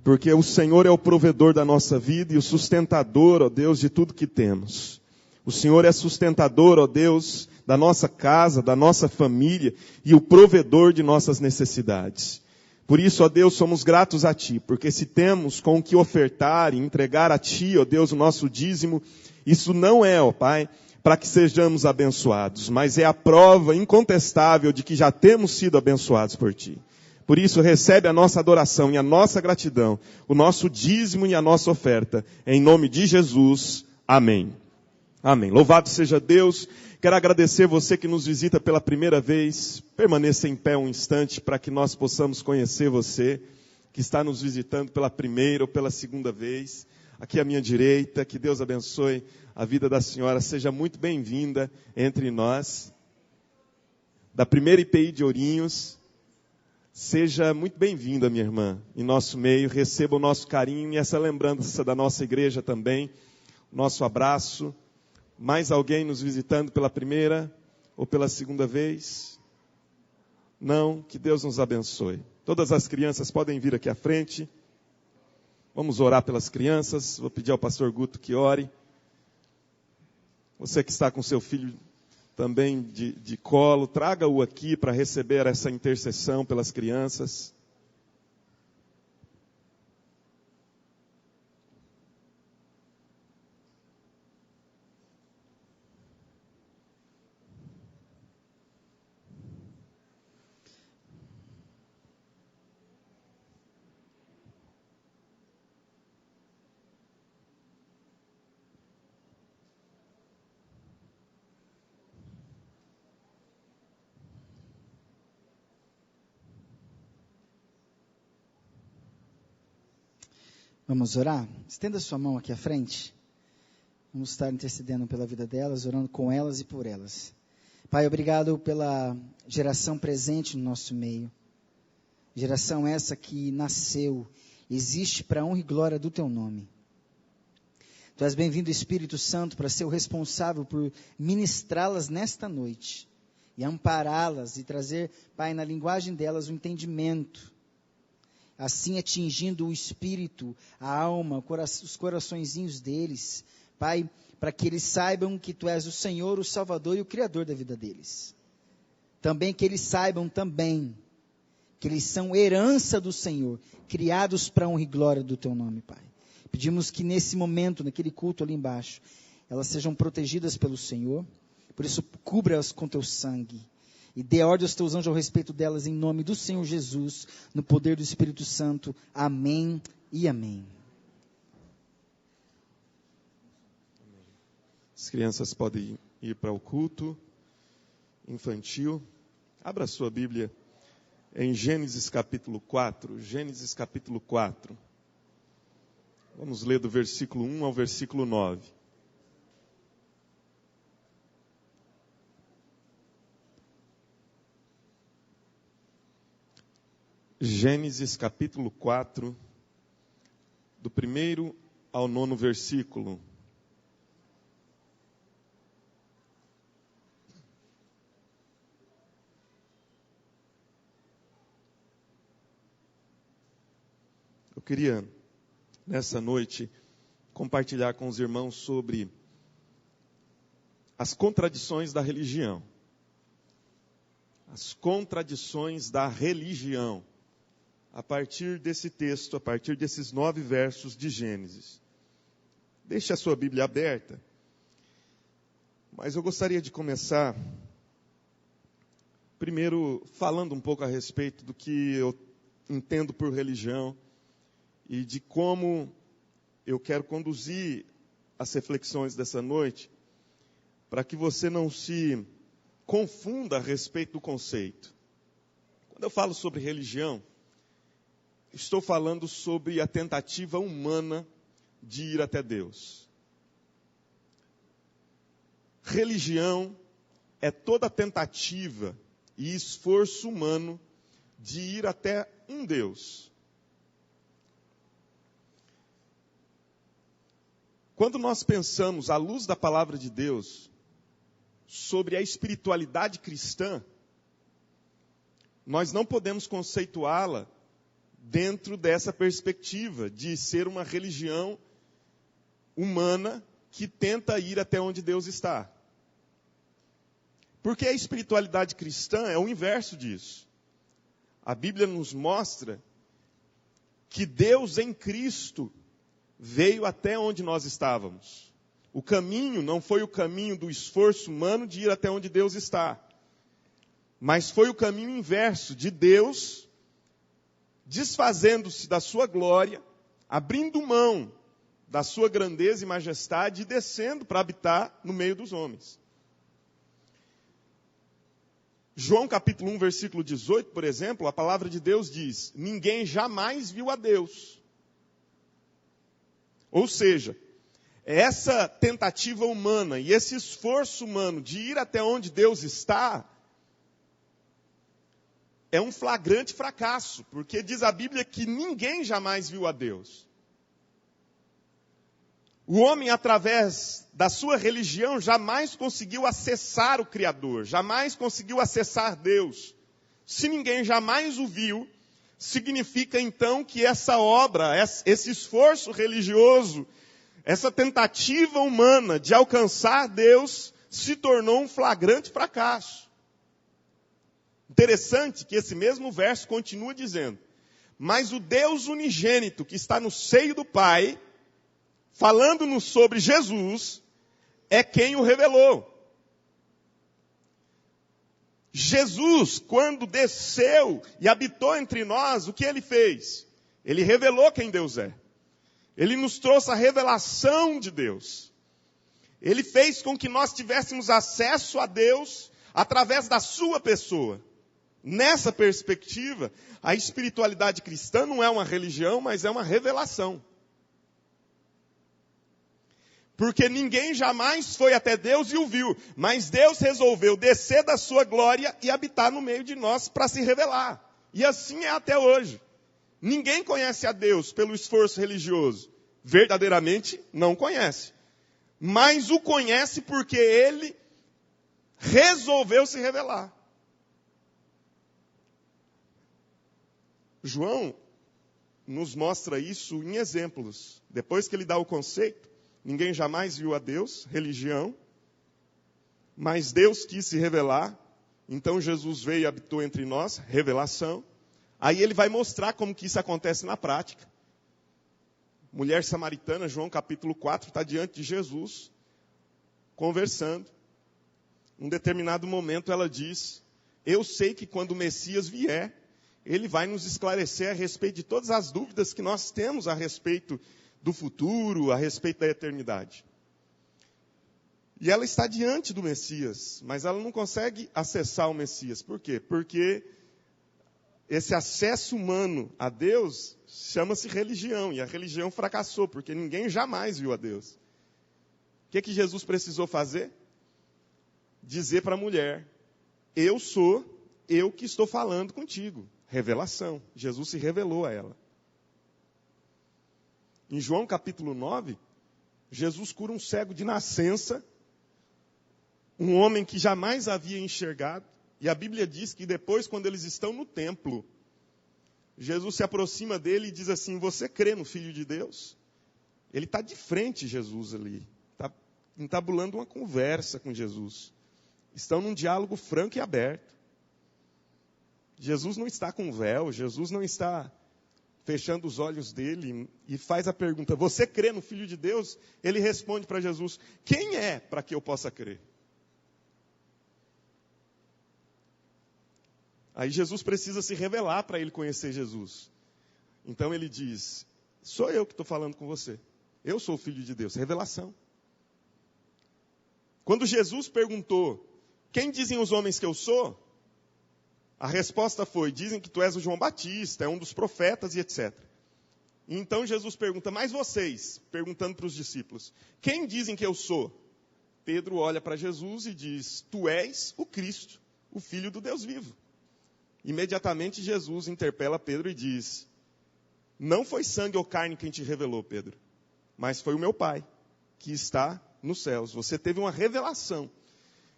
porque o Senhor é o provedor da nossa vida e o sustentador, ó Deus, de tudo que temos. O Senhor é sustentador, ó Deus, da nossa casa, da nossa família e o provedor de nossas necessidades. Por isso, ó Deus, somos gratos a Ti, porque se temos com o que ofertar e entregar a Ti, ó Deus, o nosso dízimo, isso não é, ó Pai, para que sejamos abençoados, mas é a prova incontestável de que já temos sido abençoados por Ti. Por isso, recebe a nossa adoração e a nossa gratidão, o nosso dízimo e a nossa oferta. Em nome de Jesus, amém. Amém. Louvado seja Deus. Quero agradecer você que nos visita pela primeira vez. Permaneça em pé um instante para que nós possamos conhecer você, que está nos visitando pela primeira ou pela segunda vez. Aqui à minha direita, que Deus abençoe a vida da senhora. Seja muito bem-vinda entre nós. Da primeira IPI de Ourinhos. Seja muito bem-vinda, minha irmã, em nosso meio. Receba o nosso carinho e essa lembrança da nossa igreja também. Nosso abraço. Mais alguém nos visitando pela primeira ou pela segunda vez? Não, que Deus nos abençoe. Todas as crianças podem vir aqui à frente. Vamos orar pelas crianças. Vou pedir ao pastor Guto que ore. Você que está com seu filho também de colo, traga-o aqui para receber essa intercessão pelas crianças. Vamos orar? Estenda sua mão aqui à frente. Vamos estar intercedendo pela vida delas, orando com elas e por elas. Pai, obrigado pela geração presente no nosso meio. Geração essa que nasceu, existe para a honra e glória do Teu nome. Tu és bem-vindo, Espírito Santo, para ser o responsável por ministrá-las nesta noite. E ampará-las e trazer, Pai, na linguagem delas o entendimento. Assim atingindo o espírito, a alma, os coraçõezinhos deles, Pai, para que eles saibam que Tu és o Senhor, o Salvador e o Criador da vida deles. Também que eles saibam também que eles são herança do Senhor, criados para a honra e glória do Teu nome, Pai. Pedimos que nesse momento, naquele culto ali embaixo, elas sejam protegidas pelo Senhor, por isso cubra-as com Teu sangue. E dê ordem aos Teus anjos ao respeito delas, em nome do Senhor Jesus, no poder do Espírito Santo. Amém e amém. As crianças podem ir para o culto infantil. Abra a sua Bíblia em Gênesis capítulo 4. Gênesis capítulo 4. Vamos ler do versículo 1 ao versículo 9. Gênesis capítulo 4, do 1º ao 9º versículo. Eu queria, nessa noite, compartilhar com os irmãos sobre as contradições da religião. As contradições da religião. A partir desse texto, a partir desses 9 versos de Gênesis. Deixe a sua Bíblia aberta. Mas eu gostaria de começar, primeiro, falando um pouco a respeito do que eu entendo por religião e de como eu quero conduzir as reflexões dessa noite, para que você não se confunda a respeito do conceito. Quando eu falo sobre religião, estou falando sobre a tentativa humana de ir até Deus. Religião é toda tentativa e esforço humano de ir até um Deus. Quando nós pensamos, à luz da palavra de Deus, sobre a espiritualidade cristã, nós não podemos conceituá-la dentro dessa perspectiva de ser uma religião humana que tenta ir até onde Deus está. Porque a espiritualidade cristã é o inverso disso. A Bíblia nos mostra que Deus em Cristo veio até onde nós estávamos. O caminho não foi o caminho do esforço humano de ir até onde Deus está, mas foi o caminho inverso de Deus desfazendo-se da sua glória, abrindo mão da sua grandeza e majestade e descendo para habitar no meio dos homens. João capítulo 1, versículo 18, por exemplo, a palavra de Deus diz: ninguém jamais viu a Deus. Ou seja, essa tentativa humana e esse esforço humano de ir até onde Deus está é um flagrante fracasso, porque diz a Bíblia que ninguém jamais viu a Deus. O homem, através da sua religião, jamais conseguiu acessar o Criador, jamais conseguiu acessar Deus. Se ninguém jamais o viu, significa então que essa obra, esse esforço religioso, essa tentativa humana de alcançar Deus, se tornou um flagrante fracasso. Interessante que esse mesmo verso continua dizendo: mas o Deus unigênito que está no seio do Pai, falando-nos sobre Jesus, é quem o revelou. Jesus, quando desceu e habitou entre nós, o que ele fez? Ele revelou quem Deus é. Ele nos trouxe a revelação de Deus. Ele fez com que nós tivéssemos acesso a Deus através da sua pessoa. Nessa perspectiva, a espiritualidade cristã não é uma religião, mas é uma revelação. Porque ninguém jamais foi até Deus e o viu, mas Deus resolveu descer da sua glória e habitar no meio de nós para se revelar. E assim é até hoje. Ninguém conhece a Deus pelo esforço religioso. Verdadeiramente não conhece. Mas o conhece porque ele resolveu se revelar. João nos mostra isso em exemplos. Depois que ele dá o conceito, ninguém jamais viu a Deus, religião, mas Deus quis se revelar, então Jesus veio e habitou entre nós, revelação. Aí ele vai mostrar como que isso acontece na prática. Mulher samaritana, João capítulo 4, está diante de Jesus, conversando. Em um determinado momento ela diz: eu sei que quando o Messias vier, ele vai nos esclarecer a respeito de todas as dúvidas que nós temos a respeito do futuro, a respeito da eternidade. E ela está diante do Messias, mas ela não consegue acessar o Messias. Por quê? Porque esse acesso humano a Deus chama-se religião, e a religião fracassou, porque ninguém jamais viu a Deus. O que Jesus precisou fazer? Dizer para a mulher: eu sou eu que estou falando contigo. Revelação. Jesus se revelou a ela. Em João capítulo 9, Jesus cura um cego de nascença, um homem que jamais havia enxergado, e a Bíblia diz que depois, quando eles estão no templo, Jesus se aproxima dele e diz assim: você crê no Filho de Deus? Ele está de frente, Jesus, ali, está entabulando uma conversa com Jesus. Estão num diálogo franco e aberto. Jesus não está com véu, Jesus não está fechando os olhos dele e faz a pergunta: você crê no Filho de Deus? Ele responde para Jesus: quem é para que eu possa crer? Aí Jesus precisa se revelar para ele conhecer Jesus. Então ele diz: sou eu que estou falando com você. Eu sou o Filho de Deus. Revelação. Quando Jesus perguntou: quem dizem os homens que eu sou? A resposta foi: dizem que tu és o João Batista, é um dos profetas e etc. E então Jesus pergunta: mas vocês, perguntando para os discípulos, quem dizem que eu sou? Pedro olha para Jesus e diz: tu és o Cristo, o Filho do Deus vivo. Imediatamente Jesus interpela Pedro e diz: não foi sangue ou carne quem te revelou, Pedro, mas foi o meu Pai, que está nos céus. Você teve uma revelação.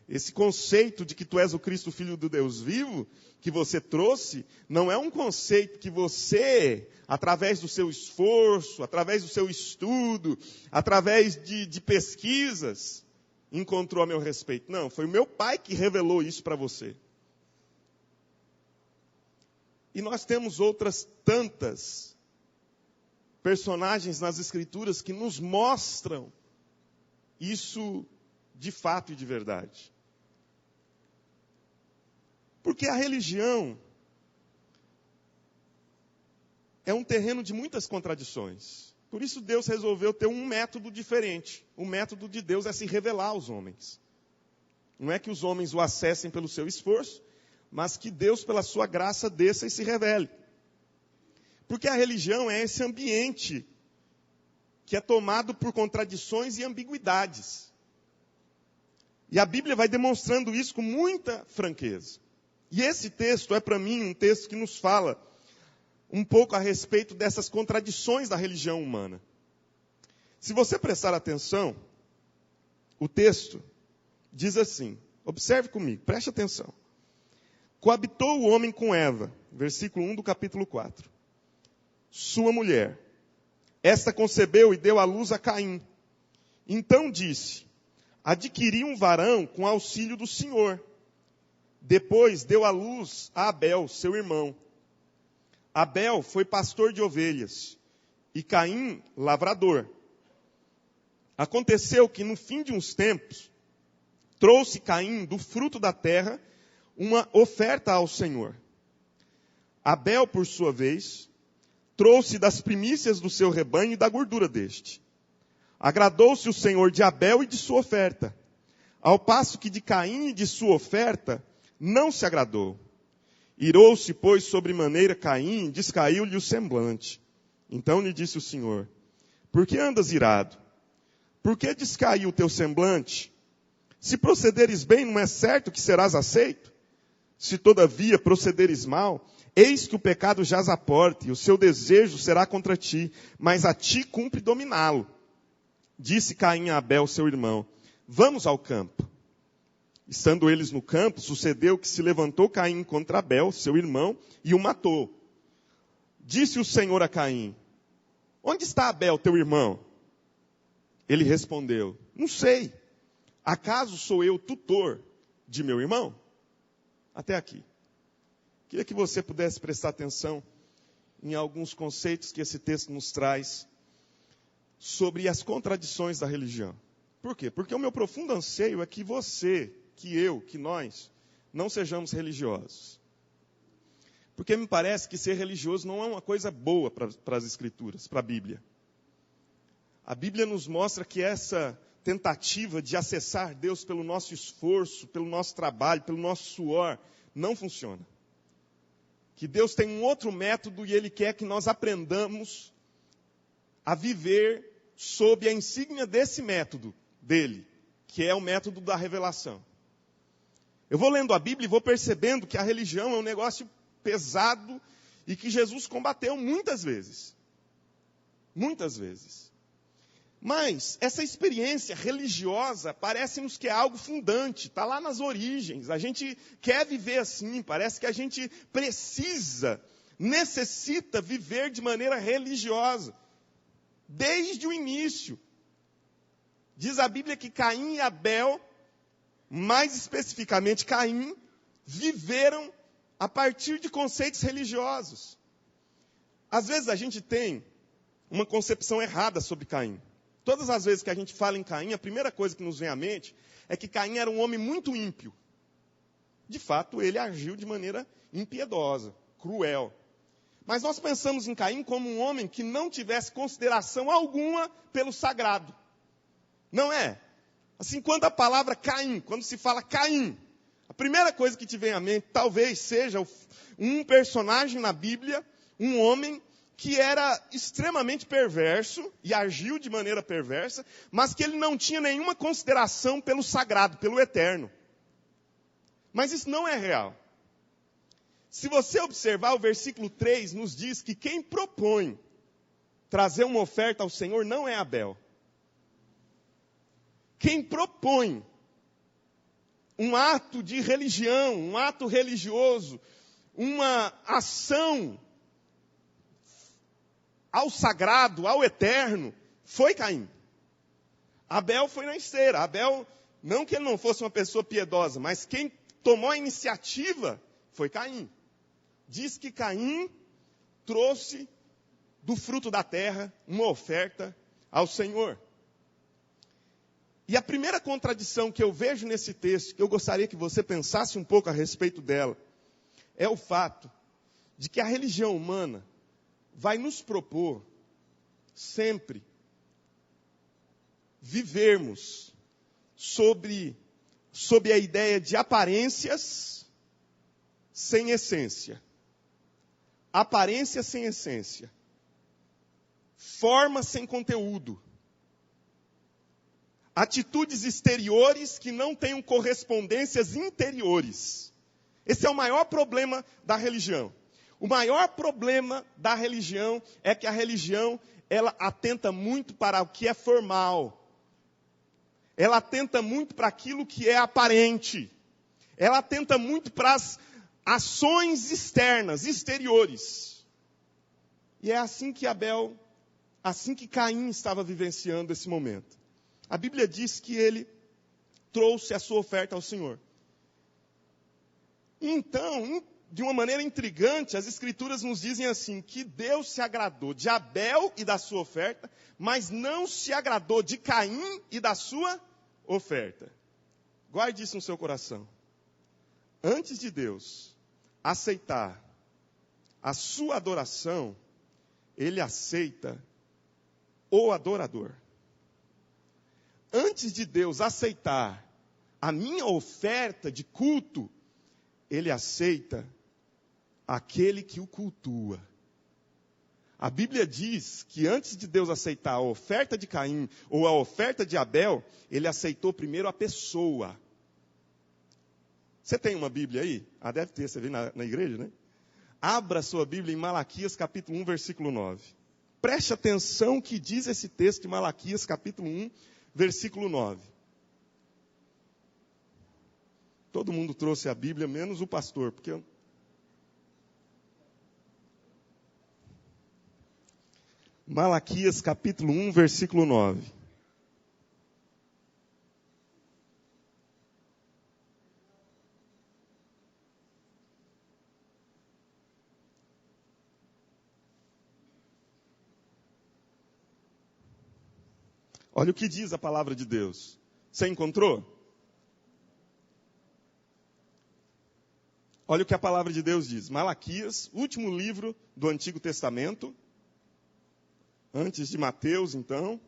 Esse conceito de que tu és o Cristo, Filho do Deus vivo, que você trouxe, não é um conceito que você, através do seu esforço, através do seu estudo, através de pesquisas, encontrou a meu respeito. Não, foi o meu Pai que revelou isso para você. E nós temos outras tantas personagens nas Escrituras que nos mostram isso de fato e de verdade. Porque a religião, é um terreno de muitas contradições. Por isso Deus resolveu ter um método diferente. O método de Deus é se revelar aos homens. Não é que os homens o acessem pelo seu esforço, mas que Deus, pela sua graça, desça e se revele. Porque a religião é esse ambiente que é tomado por contradições e ambiguidades. E a Bíblia vai demonstrando isso com muita franqueza. E esse texto é, para mim, um texto que nos fala um pouco a respeito dessas contradições da religião humana. Se você prestar atenção, o texto diz assim, observe comigo, preste atenção. Coabitou o homem com Eva, versículo 1 do capítulo 4. Sua mulher. Esta concebeu e deu à luz a Caim. Então disse, adquiri um varão com auxílio do Senhor. Depois deu à luz a Abel, seu irmão. Abel foi pastor de ovelhas e Caim, lavrador. Aconteceu que no fim de uns tempos, trouxe Caim do fruto da terra uma oferta ao Senhor. Abel, por sua vez, trouxe das primícias do seu rebanho e da gordura deste. Agradou-se o Senhor de Abel e de sua oferta, ao passo que de Caim e de sua oferta não se agradou. Irou-se, pois, sobremaneira Caim, descaiu-lhe o semblante. Então lhe disse o Senhor, por que andas irado? Por que descaiu o teu semblante? Se procederes bem, não é certo que serás aceito? Se todavia procederes mal, eis que o pecado jaz à porta, e o seu desejo será contra ti, mas a ti cumpre dominá-lo. Disse Caim a Abel, seu irmão, vamos ao campo. Estando eles no campo, sucedeu que se levantou Caim contra Abel, seu irmão, e o matou. Disse o Senhor a Caim, onde está Abel, teu irmão? Ele respondeu, não sei. Acaso sou eu tutor de meu irmão? Até aqui. Queria que você pudesse prestar atenção em alguns conceitos que esse texto nos traz sobre as contradições da religião. Por quê? Porque o meu profundo anseio é que você, que eu, que nós, não sejamos religiosos. Porque me parece que ser religioso não é uma coisa boa para as Escrituras, para a Bíblia. A Bíblia nos mostra que essa tentativa de acessar Deus pelo nosso esforço, pelo nosso trabalho, pelo nosso suor, não funciona. Que Deus tem um outro método e Ele quer que nós aprendamos a viver sob a insígnia desse método dele, que é o método da revelação. Eu vou lendo a Bíblia e vou percebendo que a religião é um negócio pesado e que Jesus combateu muitas vezes. Muitas vezes. Mas essa experiência religiosa parece-nos que é algo fundante, está lá nas origens. A gente quer viver assim, parece que a gente necessita viver de maneira religiosa. Desde o início. Diz a Bíblia que Caim e Abel, mais especificamente Caim, viveram a partir de conceitos religiosos. Às vezes a gente tem uma concepção errada sobre Caim. Todas as vezes que a gente fala em Caim, a primeira coisa que nos vem à mente é que Caim era um homem muito ímpio. De fato, ele agiu de maneira impiedosa, cruel. Mas nós pensamos em Caim como um homem que não tivesse consideração alguma pelo sagrado. Não é? Assim, quando a palavra Caim, quando se fala Caim, a primeira coisa que te vem à mente talvez seja um personagem na Bíblia, um homem que era extremamente perverso e agiu de maneira perversa, mas que ele não tinha nenhuma consideração pelo sagrado, pelo eterno. Mas isso não é real. Se você observar, o versículo 3 nos diz que quem propõe trazer uma oferta ao Senhor não é Abel. Quem propõe um ato de religião, um ato religioso, uma ação ao sagrado, ao eterno, foi Caim. Abel foi na esteira. Abel, não que ele não fosse uma pessoa piedosa, mas quem tomou a iniciativa foi Caim. Diz que Caim trouxe do fruto da terra uma oferta ao Senhor. E a primeira contradição que eu vejo nesse texto, que eu gostaria que você pensasse um pouco a respeito dela, é o fato de que a religião humana vai nos propor sempre vivermos sob a ideia de aparências sem essência. Aparência sem essência. Forma sem conteúdo. Atitudes exteriores que não tenham correspondências interiores. Esse é o maior problema da religião. O maior problema da religião é que a religião, ela atenta muito para o que é formal. Ela atenta muito para aquilo que é aparente. Ela atenta muito para as ações externas, exteriores. E é assim que Caim estava vivenciando esse momento. A Bíblia diz que ele trouxe a sua oferta ao Senhor. Então, de uma maneira intrigante, as Escrituras nos dizem assim, que Deus se agradou de Abel e da sua oferta, mas não se agradou de Caim e da sua oferta. Guarde isso no seu coração. Antes de Deus aceitar a sua adoração, Ele aceita o adorador. Antes de Deus aceitar a minha oferta de culto, Ele aceita aquele que o cultua. A Bíblia diz que antes de Deus aceitar a oferta de Caim ou a oferta de Abel, Ele aceitou primeiro a pessoa. Você tem uma Bíblia aí? Ah, deve ter, você vê na igreja, né? Abra sua Bíblia em Malaquias capítulo 1, versículo 9. Preste atenção que diz esse texto de Malaquias capítulo 1, versículo 9. Todo mundo trouxe a Bíblia, menos o pastor, porque Malaquias capítulo 1, versículo 9. Olha o que diz a palavra de Deus. Você encontrou? Olha o que a palavra de Deus diz. Malaquias, último livro do Antigo Testamento. Antes de Mateus, então.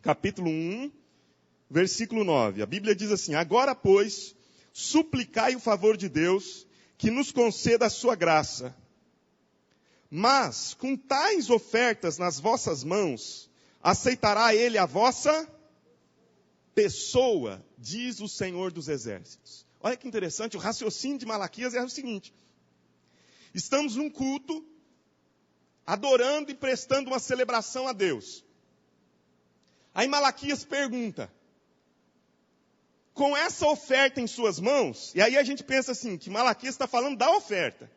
Capítulo 1, versículo 9. A Bíblia diz assim: agora, pois, suplicai o favor de Deus, que nos conceda a sua graça. Mas, com tais ofertas nas vossas mãos, aceitará Ele a vossa pessoa, diz o Senhor dos Exércitos. Olha que interessante, o raciocínio de Malaquias é o seguinte. Estamos num culto, adorando e prestando uma celebração a Deus. Aí Malaquias pergunta, com essa oferta em suas mãos, e aí a gente pensa assim, que Malaquias está falando da oferta.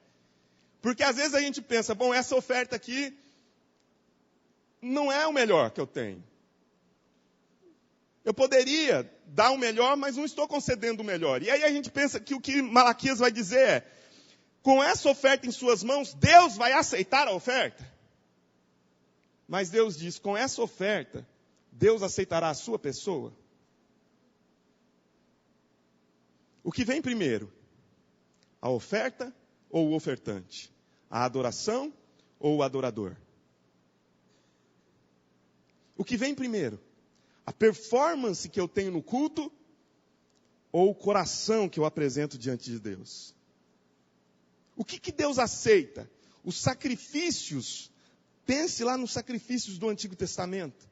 Porque às vezes a gente pensa, bom, essa oferta aqui não é o melhor que eu tenho. Eu poderia dar o melhor, mas não estou concedendo o melhor. E aí a gente pensa que o que Malaquias vai dizer é, com essa oferta em suas mãos, Deus vai aceitar a oferta? Mas Deus diz, com essa oferta, Deus aceitará a sua pessoa? O que vem primeiro? A oferta ou o ofertante? A adoração ou o adorador? O que vem primeiro? A performance que eu tenho no culto ou o coração que eu apresento diante de Deus? O que Deus aceita? Os sacrifícios. Pense lá nos sacrifícios do Antigo Testamento.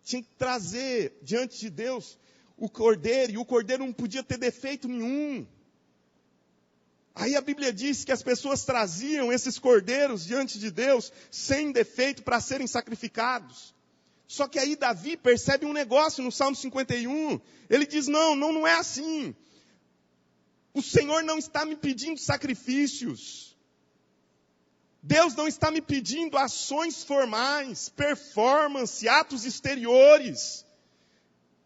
Tinha que trazer diante de Deus o cordeiro, e o cordeiro não podia ter defeito nenhum. Aí a Bíblia diz que as pessoas traziam esses cordeiros diante de Deus sem defeito para serem sacrificados. Só que aí Davi percebe um negócio no Salmo 51. Ele diz, não é assim. O Senhor não está me pedindo sacrifícios. Deus não está me pedindo ações formais, performance, atos exteriores,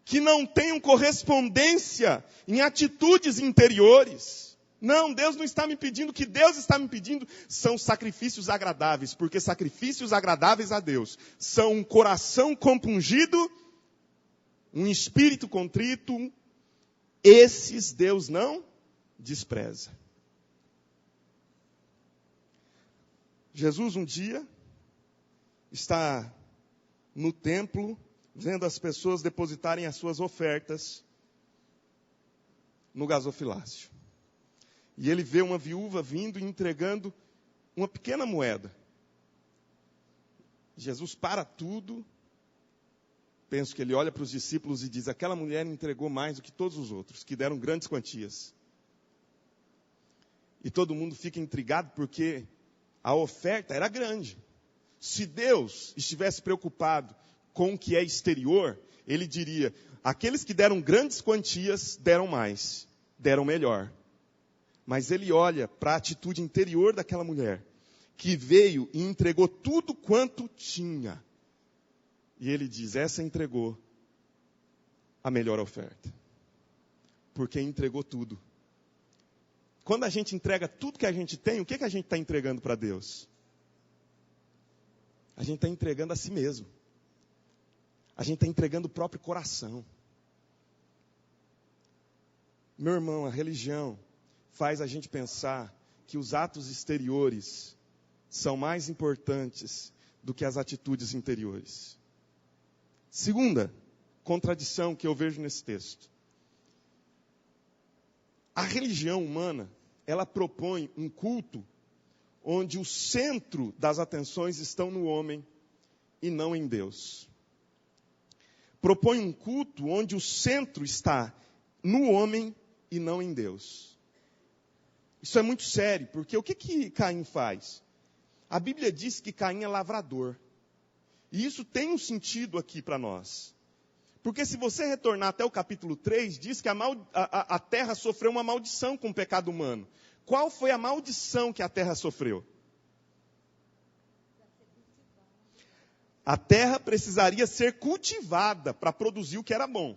que não tenham correspondência em atitudes interiores. Não, Deus não está me pedindo, o que Deus está me pedindo são sacrifícios agradáveis, porque sacrifícios agradáveis a Deus são um coração compungido, um espírito contrito, esses Deus não despreza. Jesus um dia está no templo, vendo as pessoas depositarem as suas ofertas no gasofilácio. E ele vê uma viúva vindo e entregando uma pequena moeda. Jesus para tudo. Penso que ele olha para os discípulos e diz: aquela mulher entregou mais do que todos os outros, que deram grandes quantias. E todo mundo fica intrigado porque a oferta era grande. Se Deus estivesse preocupado com o que é exterior, ele diria: aqueles que deram grandes quantias deram mais, deram melhor. Mas ele olha para a atitude interior daquela mulher, que veio e entregou tudo quanto tinha. E ele diz: essa entregou a melhor oferta. Porque entregou tudo. Quando a gente entrega tudo que a gente tem, o que a gente está entregando para Deus? A gente está entregando a si mesmo. A gente está entregando o próprio coração. Meu irmão, a religião faz a gente pensar que os atos exteriores são mais importantes do que as atitudes interiores. Segunda contradição que eu vejo nesse texto. A religião humana, ela propõe um culto onde o centro das atenções estão no homem e não em Deus. Propõe um culto onde o centro está no homem e não em Deus. Isso é muito sério, porque o que Caim faz? A Bíblia diz que Caim é lavrador. E isso tem um sentido aqui para nós. Porque se você retornar até o capítulo 3, diz que a terra sofreu uma maldição com o pecado humano. Qual foi a maldição que a terra sofreu? A terra precisaria ser cultivada para produzir o que era bom.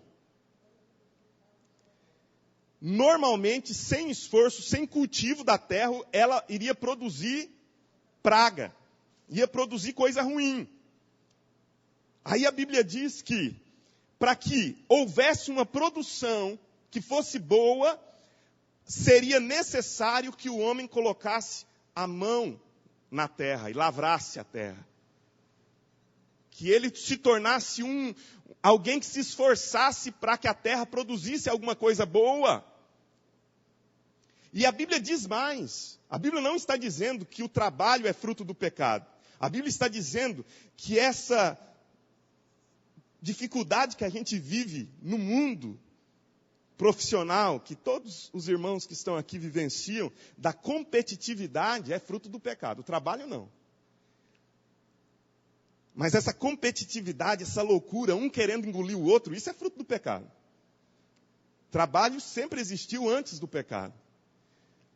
Normalmente, sem esforço, sem cultivo da terra, ela iria produzir praga. Ia produzir coisa ruim. Aí a Bíblia diz que, para que houvesse uma produção que fosse boa, seria necessário que o homem colocasse a mão na terra e lavrasse a terra. Que ele se tornasse alguém que se esforçasse para que a terra produzisse alguma coisa boa. E a Bíblia diz mais. A Bíblia não está dizendo que o trabalho é fruto do pecado. A Bíblia está dizendo que essa dificuldade que a gente vive no mundo profissional, que todos os irmãos que estão aqui vivenciam, da competitividade, é fruto do pecado. O trabalho não. Mas essa competitividade, essa loucura, um querendo engolir o outro, isso é fruto do pecado. Trabalho sempre existiu antes do pecado.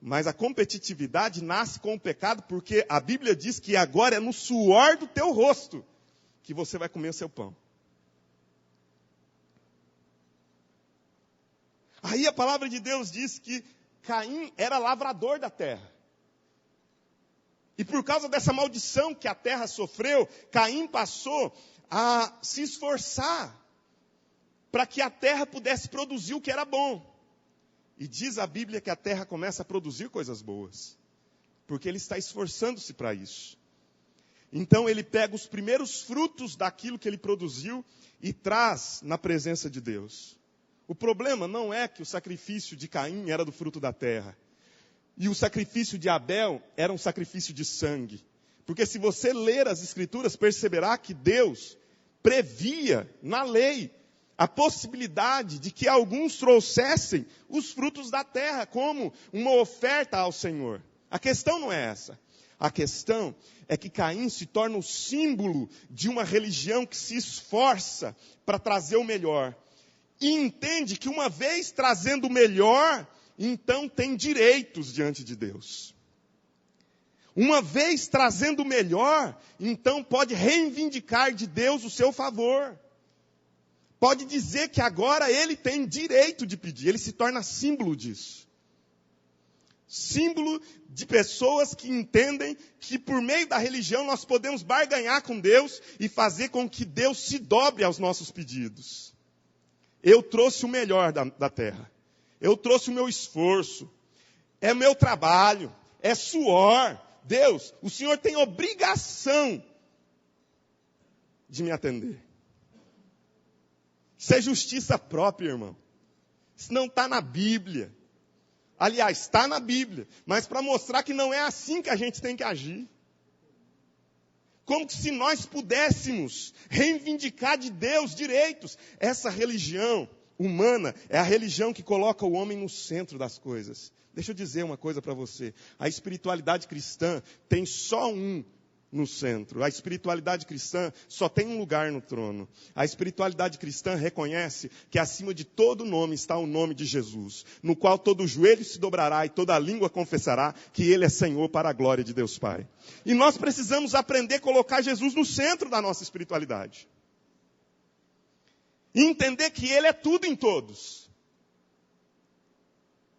Mas a competitividade nasce com o pecado, porque a Bíblia diz que agora é no suor do teu rosto que você vai comer o seu pão. Aí a palavra de Deus diz que Caim era lavrador da terra. E por causa dessa maldição que a terra sofreu, Caim passou a se esforçar para que a terra pudesse produzir o que era bom. E diz a Bíblia que a terra começa a produzir coisas boas, porque ele está esforçando-se para isso. Então ele pega os primeiros frutos daquilo que ele produziu e traz na presença de Deus. O problema não é que o sacrifício de Caim era do fruto da terra. E o sacrifício de Abel era um sacrifício de sangue. Porque se você ler as Escrituras, perceberá que Deus previa na lei a possibilidade de que alguns trouxessem os frutos da terra como uma oferta ao Senhor. A questão não é essa. A questão é que Caim se torna o símbolo de uma religião que se esforça para trazer o melhor. E entende que uma vez trazendo o melhor, então tem direitos diante de Deus. Uma vez trazendo o melhor, então pode reivindicar de Deus o seu favor. Pode dizer que agora ele tem direito de pedir. Ele se torna símbolo disso. Símbolo de pessoas que entendem que por meio da religião nós podemos barganhar com Deus e fazer com que Deus se dobre aos nossos pedidos. Eu trouxe o melhor da terra. Eu trouxe o meu esforço. É meu trabalho. É suor. Deus, o Senhor tem obrigação de me atender. Isso é justiça própria, irmão. Isso não está na Bíblia. Aliás, está na Bíblia, mas para mostrar que não é assim que a gente tem que agir. Como se nós pudéssemos reivindicar de Deus direitos. Essa religião humana é a religião que coloca o homem no centro das coisas. Deixa eu dizer uma coisa para você. A espiritualidade cristã tem só um no centro. A espiritualidade cristã só tem um lugar no trono. A espiritualidade cristã reconhece que acima de todo nome está o nome de Jesus, no qual todo joelho se dobrará e toda língua confessará que Ele é Senhor para a glória de Deus Pai. E nós precisamos aprender a colocar Jesus no centro da nossa espiritualidade. E entender que Ele é tudo em todos.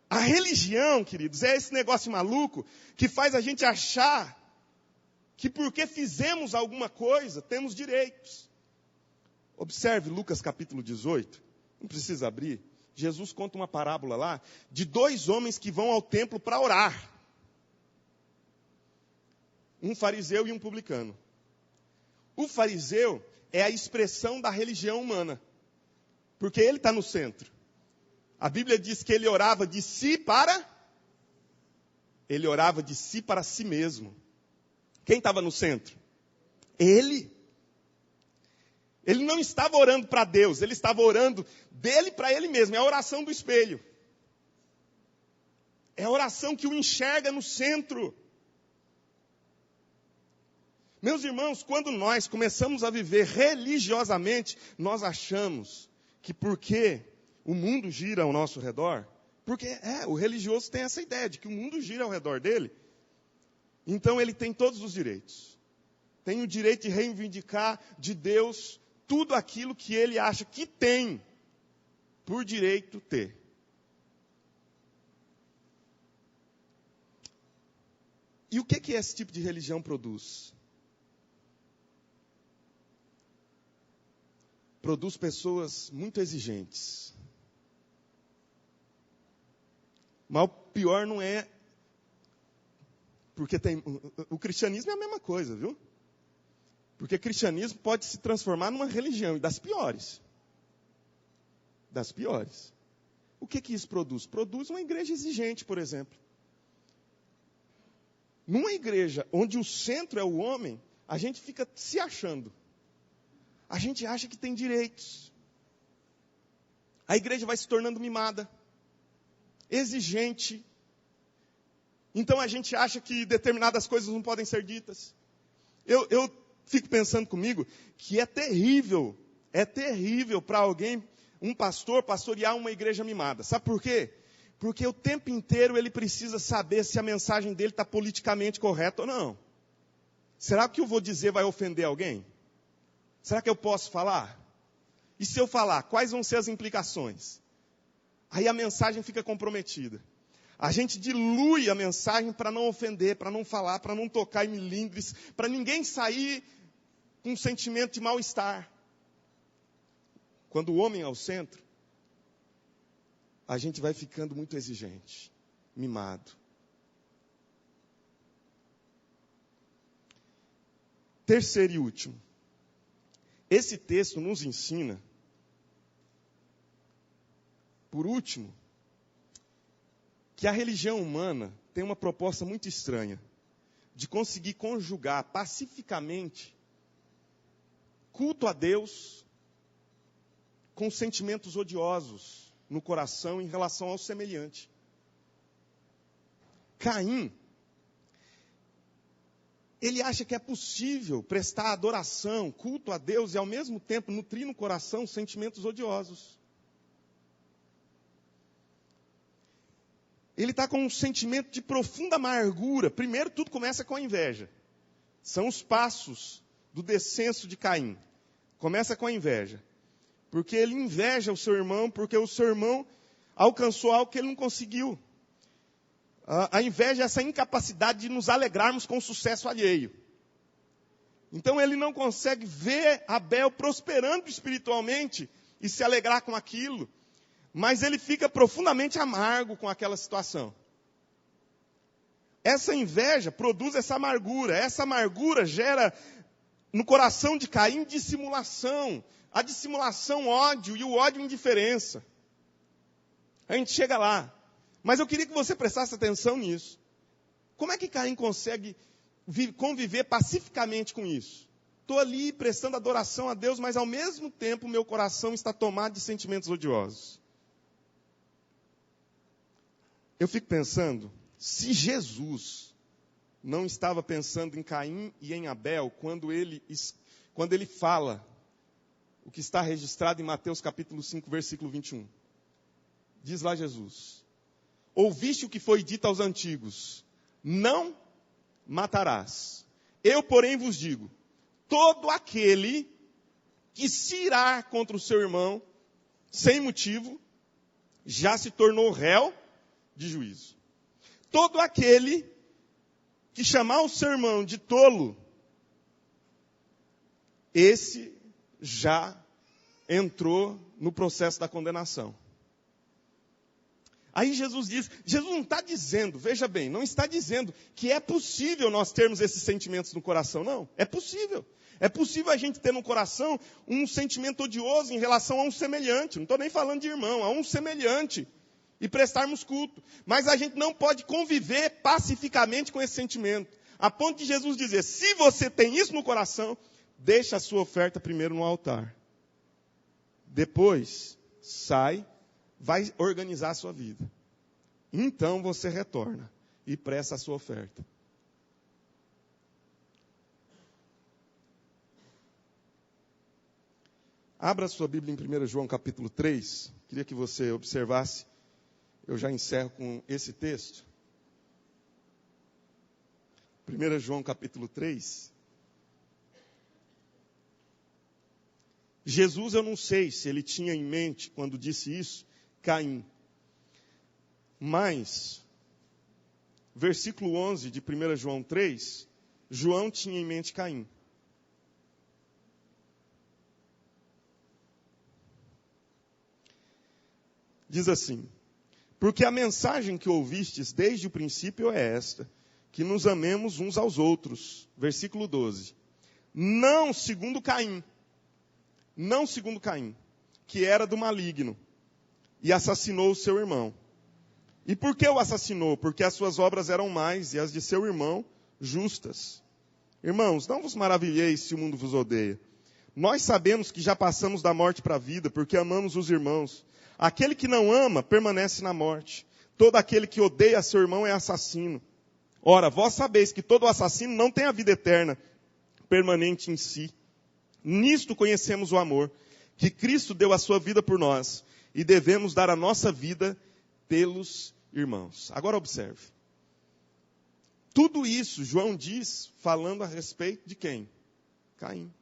A religião, queridos, é esse negócio maluco que faz a gente achar que porque fizemos alguma coisa, temos direitos. Observe Lucas capítulo 18, não precisa abrir. Jesus conta uma parábola lá, de 2 homens que vão ao templo para orar. Um fariseu e um publicano. O fariseu é a expressão da religião humana, porque ele está no centro. A Bíblia diz que ele orava de si para... Ele orava de si para si mesmo. Quem estava no centro? Ele. Ele não estava orando para Deus, ele estava orando dele para ele mesmo. É a oração do espelho. É a oração que o enxerga no centro. Meus irmãos, quando nós começamos a viver religiosamente, nós achamos que porque o mundo gira ao nosso redor, porque o religioso tem essa ideia de que o mundo gira ao redor dele, então ele tem todos os direitos. Tem o direito de reivindicar de Deus tudo aquilo que ele acha que tem por direito ter. E o que esse tipo de religião produz? Produz pessoas muito exigentes. Mas o pior não é... Porque o cristianismo é a mesma coisa, viu? Porque cristianismo pode se transformar numa religião, e das piores. Das piores. O que isso produz? Produz uma igreja exigente, por exemplo. Numa igreja onde o centro é o homem, a gente fica se achando. A gente acha que tem direitos. A igreja vai se tornando mimada, exigente. Então a gente acha que determinadas coisas não podem ser ditas. Eu fico pensando comigo que é terrível para alguém, um pastor, pastorear uma igreja mimada. Sabe por quê? Porque o tempo inteiro ele precisa saber se a mensagem dele está politicamente correta ou não. Será que o que eu vou dizer vai ofender alguém? Será que eu posso falar? E se eu falar, quais vão ser as implicações? Aí a mensagem fica comprometida. A gente dilui a mensagem para não ofender, para não falar, para não tocar em milindres, para ninguém sair com um sentimento de mal-estar. Quando o homem é o centro, a gente vai ficando muito exigente, mimado. Terceiro e último. Esse texto nos ensina, por último, que a religião humana tem uma proposta muito estranha de conseguir conjugar pacificamente culto a Deus com sentimentos odiosos no coração em relação ao semelhante. Caim, ele acha que é possível prestar adoração, culto a Deus e ao mesmo tempo nutrir no coração sentimentos odiosos. Ele está com um sentimento de profunda amargura. Primeiro, tudo começa com a inveja. São os passos do descenso de Caim. Começa com a inveja. Porque ele inveja o seu irmão, porque o seu irmão alcançou algo que ele não conseguiu. A inveja é essa incapacidade de nos alegrarmos com o sucesso alheio. Então ele não consegue ver Abel prosperando espiritualmente e se alegrar com aquilo. Mas ele fica profundamente amargo com aquela situação. essa inveja produz essa amargura gera no coração de Caim dissimulação, a dissimulação ódio e o ódio indiferença. A gente chega lá, mas eu queria que você prestasse atenção nisso. Como é que Caim consegue conviver pacificamente com isso? Estou ali prestando adoração a Deus, mas ao mesmo tempo meu coração está tomado de sentimentos odiosos. Eu fico pensando, se Jesus não estava pensando em Caim e em Abel quando ele fala o que está registrado em Mateus capítulo 5, versículo 21. Diz lá Jesus: ouviste o que foi dito aos antigos, não matarás. Eu, porém, vos digo, todo aquele que se irá contra o seu irmão, sem motivo, já se tornou réu de juízo. Todo aquele que chamar o seu irmão de tolo, esse já entrou no processo da condenação. Aí Jesus não está dizendo, veja bem, não está dizendo que é possível nós termos esses sentimentos no coração, não. É possível. É possível a gente ter no coração um sentimento odioso em relação a um semelhante. Não estou nem falando de irmão, a um semelhante. E prestarmos culto. Mas a gente não pode conviver pacificamente com esse sentimento. A ponto de Jesus dizer, se você tem isso no coração, deixa a sua oferta primeiro no altar. Depois, sai, vai organizar a sua vida. Então você retorna e presta a sua oferta. Abra sua Bíblia em 1 João capítulo 3. Queria que você observasse. Eu já encerro com esse texto. 1 João capítulo 3. Jesus, eu não sei se ele tinha em mente, quando disse isso, Caim. Mas, versículo 11 de 1 João 3, João tinha em mente Caim. Diz assim: porque a mensagem que ouvistes desde o princípio é esta, que nos amemos uns aos outros. Versículo 12. Não segundo Caim, que era do maligno, e assassinou o seu irmão. E por que o assassinou? Porque as suas obras eram mais, e as de seu irmão, justas. Irmãos, não vos maravilheis se o mundo vos odeia. Nós sabemos que já passamos da morte para a vida, porque amamos os irmãos. Aquele que não ama, permanece na morte. Todo aquele que odeia seu irmão é assassino. Ora, vós sabeis que todo assassino não tem a vida eterna, permanente em si. Nisto conhecemos o amor, que Cristo deu a sua vida por nós, e devemos dar a nossa vida pelos irmãos. Agora observe. Tudo isso João diz falando a respeito de quem? Caim.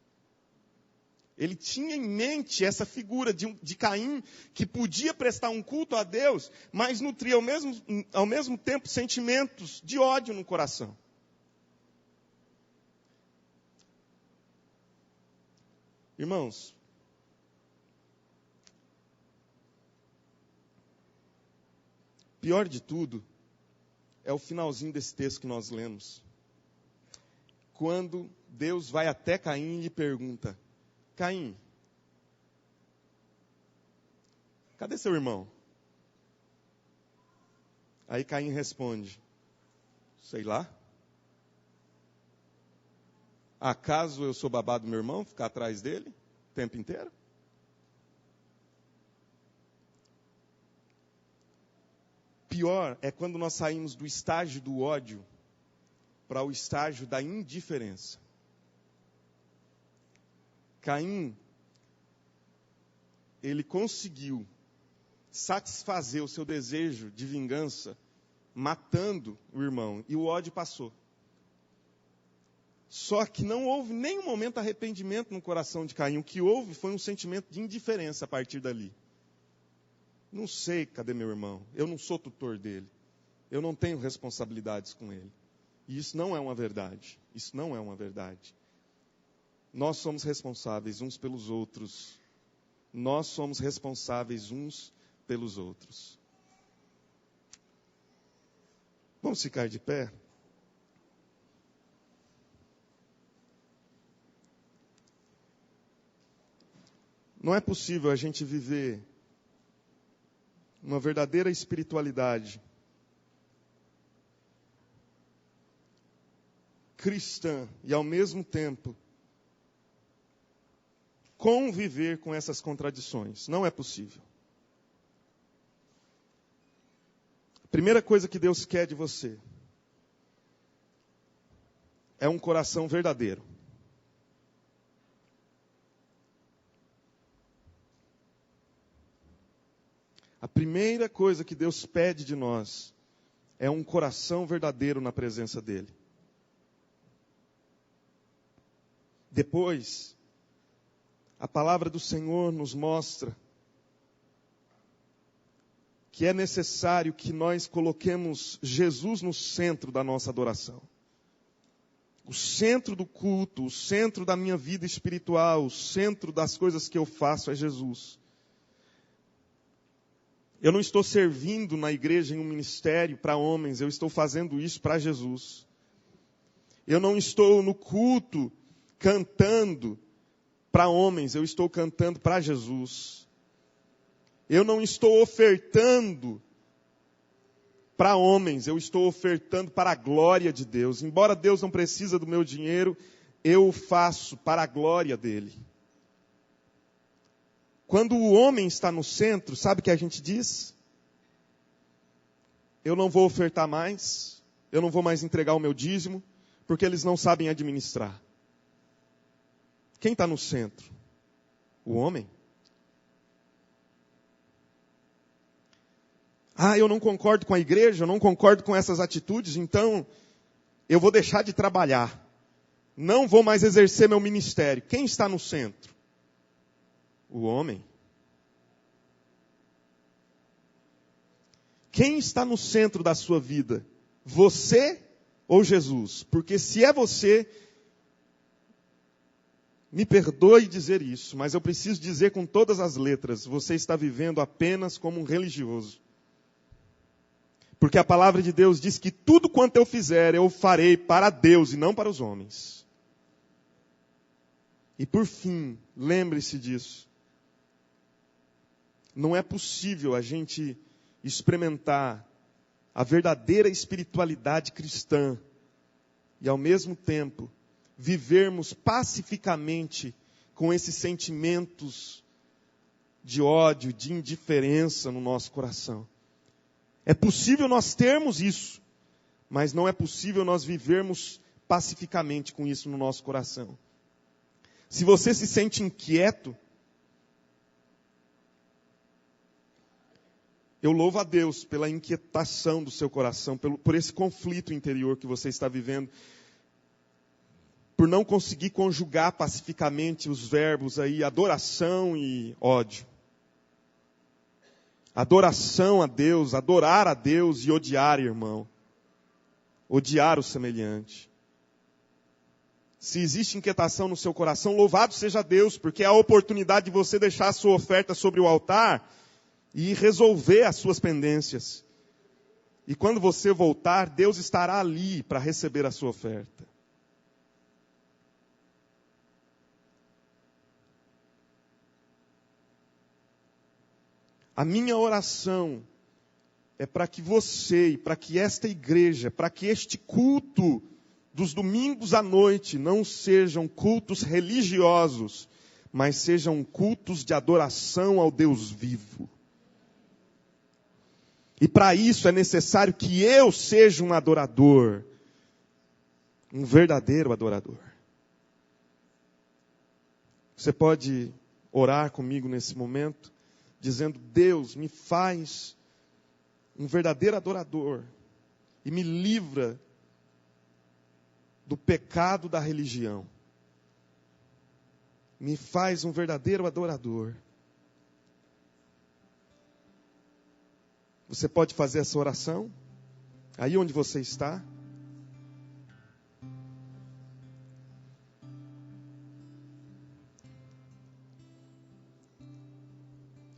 Ele tinha em mente essa figura de Caim, que podia prestar um culto a Deus, mas nutria ao mesmo tempo sentimentos de ódio no coração. Irmãos, pior de tudo é o finalzinho desse texto que nós lemos. Quando Deus vai até Caim e lhe pergunta: Caim, cadê seu irmão? Aí Caim responde: sei lá. Acaso eu sou babado do meu irmão, ficar atrás dele o tempo inteiro? Pior é quando nós saímos do estágio do ódio para o estágio da indiferença. Caim, ele conseguiu satisfazer o seu desejo de vingança matando o irmão, e o ódio passou. Só que não houve nenhum momento de arrependimento no coração de Caim. O que houve foi um sentimento de indiferença a partir dali. Não sei cadê meu irmão, eu não sou tutor dele, eu não tenho responsabilidades com ele. E isso não é uma verdade, isso não é uma verdade. Nós somos responsáveis uns pelos outros. Nós somos responsáveis uns pelos outros. Vamos ficar de pé? Não é possível a gente viver uma verdadeira espiritualidade cristã e, ao mesmo tempo, conviver com essas contradições. Não é possível. A primeira coisa que Deus quer de você é um coração verdadeiro. A primeira coisa que Deus pede de nós é um coração verdadeiro na presença dEle. Depois, a palavra do Senhor nos mostra que é necessário que nós coloquemos Jesus no centro da nossa adoração. O centro do culto, o centro da minha vida espiritual, o centro das coisas que eu faço é Jesus. Eu não estou servindo na igreja em um ministério para homens, eu estou fazendo isso para Jesus. Eu não estou no culto cantando para homens, eu estou cantando para Jesus. Eu não estou ofertando para homens, eu estou ofertando para a glória de Deus. Embora Deus não precise do meu dinheiro, eu o faço para a glória dele. Quando o homem está no centro, sabe o que a gente diz? Eu não vou ofertar mais, eu não vou mais entregar o meu dízimo, porque eles não sabem administrar. Quem está no centro? O homem. Ah, eu não concordo com a igreja, eu não concordo com essas atitudes, então eu vou deixar de trabalhar. Não vou mais exercer meu ministério. Quem está no centro? O homem. Quem está no centro da sua vida? Você ou Jesus? Porque se é você, me perdoe dizer isso, mas eu preciso dizer com todas as letras, você está vivendo apenas como um religioso. Porque a palavra de Deus diz que tudo quanto eu fizer, eu farei para Deus e não para os homens. E por fim, lembre-se disso. Não é possível a gente experimentar a verdadeira espiritualidade cristã e, ao mesmo tempo, vivermos pacificamente com esses sentimentos de ódio, de indiferença no nosso coração. É possível nós termos isso, mas não é possível nós vivermos pacificamente com isso no nosso coração. Se você se sente inquieto, eu louvo a Deus pela inquietação do seu coração, por esse conflito interior que você está vivendo, por não conseguir conjugar pacificamente os verbos aí, adoração e ódio. Adoração a Deus, adorar a Deus e odiar, irmão. Odiar o semelhante. Se existe inquietação no seu coração, louvado seja Deus, porque é a oportunidade de você deixar a sua oferta sobre o altar e resolver as suas pendências. E quando você voltar, Deus estará ali para receber a sua oferta. A minha oração é para que você e para que esta igreja, para que este culto dos domingos à noite não sejam cultos religiosos, mas sejam cultos de adoração ao Deus vivo. E para isso é necessário que eu seja um adorador, um verdadeiro adorador. Você pode orar comigo nesse momento, dizendo: Deus, me faz um verdadeiro adorador e me livra do pecado da religião. Me faz um verdadeiro adorador. Você pode fazer essa oração aí onde você está?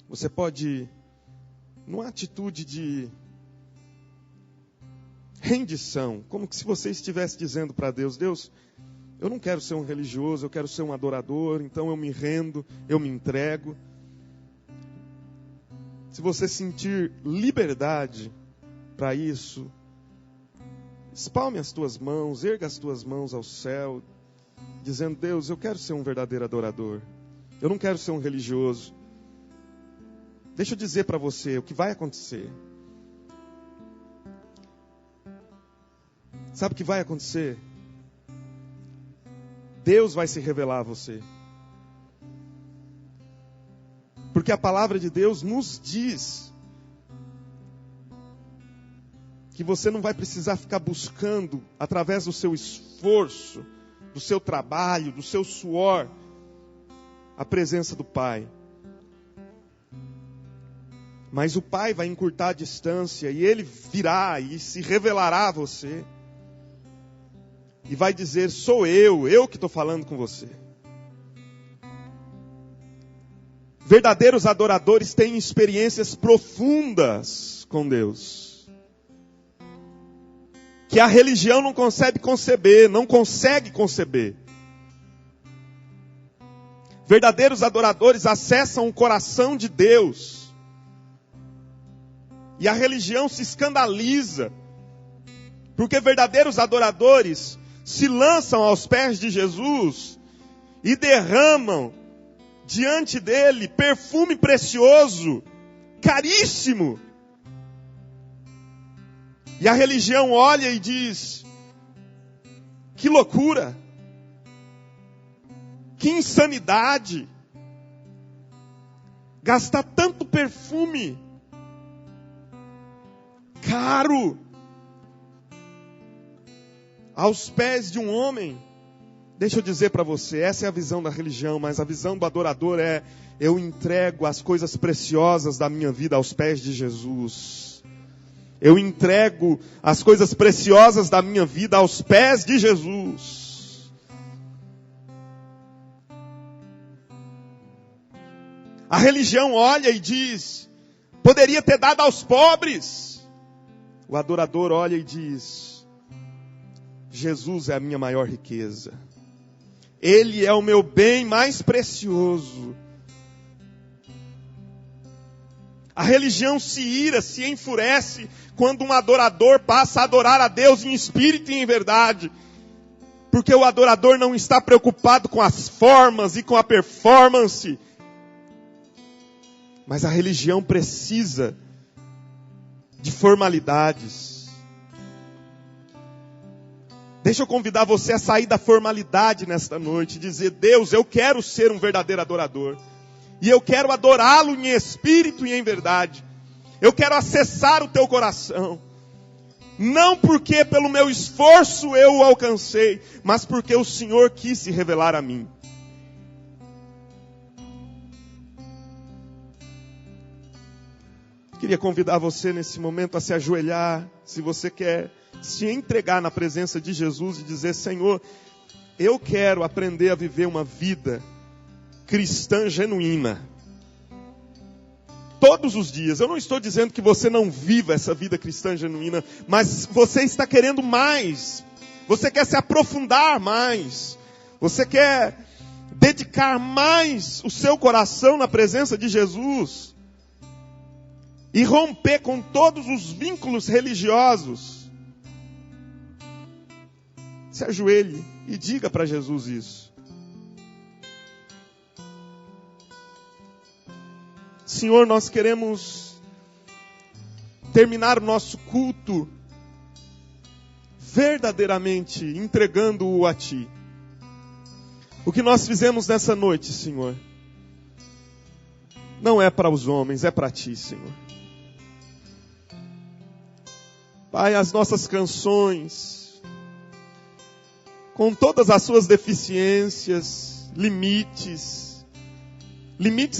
Você pode, numa atitude de rendição, como que se você estivesse dizendo para Deus: Deus, Eu não quero ser um religioso, eu quero ser um adorador, então eu me rendo, eu me entrego. Se você sentir liberdade para isso, espalme as tuas mãos, erga as tuas mãos ao céu, dizendo: Deus, eu quero ser um verdadeiro adorador. Eu não quero ser um religioso. Deixa eu dizer para você o que vai acontecer. Sabe o que vai acontecer? Deus vai se revelar a você. Porque a palavra de Deus nos diz que você não vai precisar ficar buscando, através do seu esforço, do seu trabalho, do seu suor, a presença do Pai. Mas o Pai vai encurtar a distância e Ele virá e se revelará a você. E vai dizer: sou eu que estou falando com você. Verdadeiros adoradores têm experiências profundas com Deus, que a religião não consegue conceber. Verdadeiros adoradores acessam o coração de Deus, e a religião se escandaliza, porque verdadeiros adoradores se lançam aos pés de Jesus e derramam diante dele perfume precioso, caríssimo. E a religião olha e diz: que loucura, que insanidade, gastar tanto perfume caro aos pés de um homem. Deixa eu dizer para você, essa é a visão da religião, mas a visão do adorador é: eu entrego as coisas preciosas da minha vida aos pés de Jesus. Eu entrego as coisas preciosas da minha vida aos pés de Jesus. A religião olha e diz: poderia ter dado aos pobres. O adorador olha e diz: Jesus é a minha maior riqueza. Ele é o meu bem mais precioso. A religião se ira, se enfurece quando um adorador passa a adorar a Deus em espírito e em verdade. Porque o adorador não está preocupado com as formas e com a performance. Mas a religião precisa de formalidades. Deixa eu convidar você a sair da formalidade nesta noite e dizer: Deus, eu quero ser um verdadeiro adorador. E eu quero adorá-lo em espírito e em verdade. Eu quero acessar o teu coração. Não porque pelo meu esforço eu o alcancei, mas porque o Senhor quis se revelar a mim. Queria convidar você nesse momento a se ajoelhar, se você quer se entregar na presença de Jesus e dizer: Senhor, eu quero aprender a viver uma vida cristã genuína. Todos os dias. Eu não estou dizendo que você não viva essa vida cristã genuína, mas você está querendo mais. Você quer se aprofundar mais. Você quer dedicar mais o seu coração na presença de Jesus. E romper com todos os vínculos religiosos. Se ajoelhe e diga para Jesus isso. Senhor, nós queremos terminar o nosso culto verdadeiramente entregando-o a Ti. O que nós fizemos nessa noite, Senhor, não é para os homens, é para Ti, Senhor. Pai, as nossas canções, com todas as suas deficiências, limites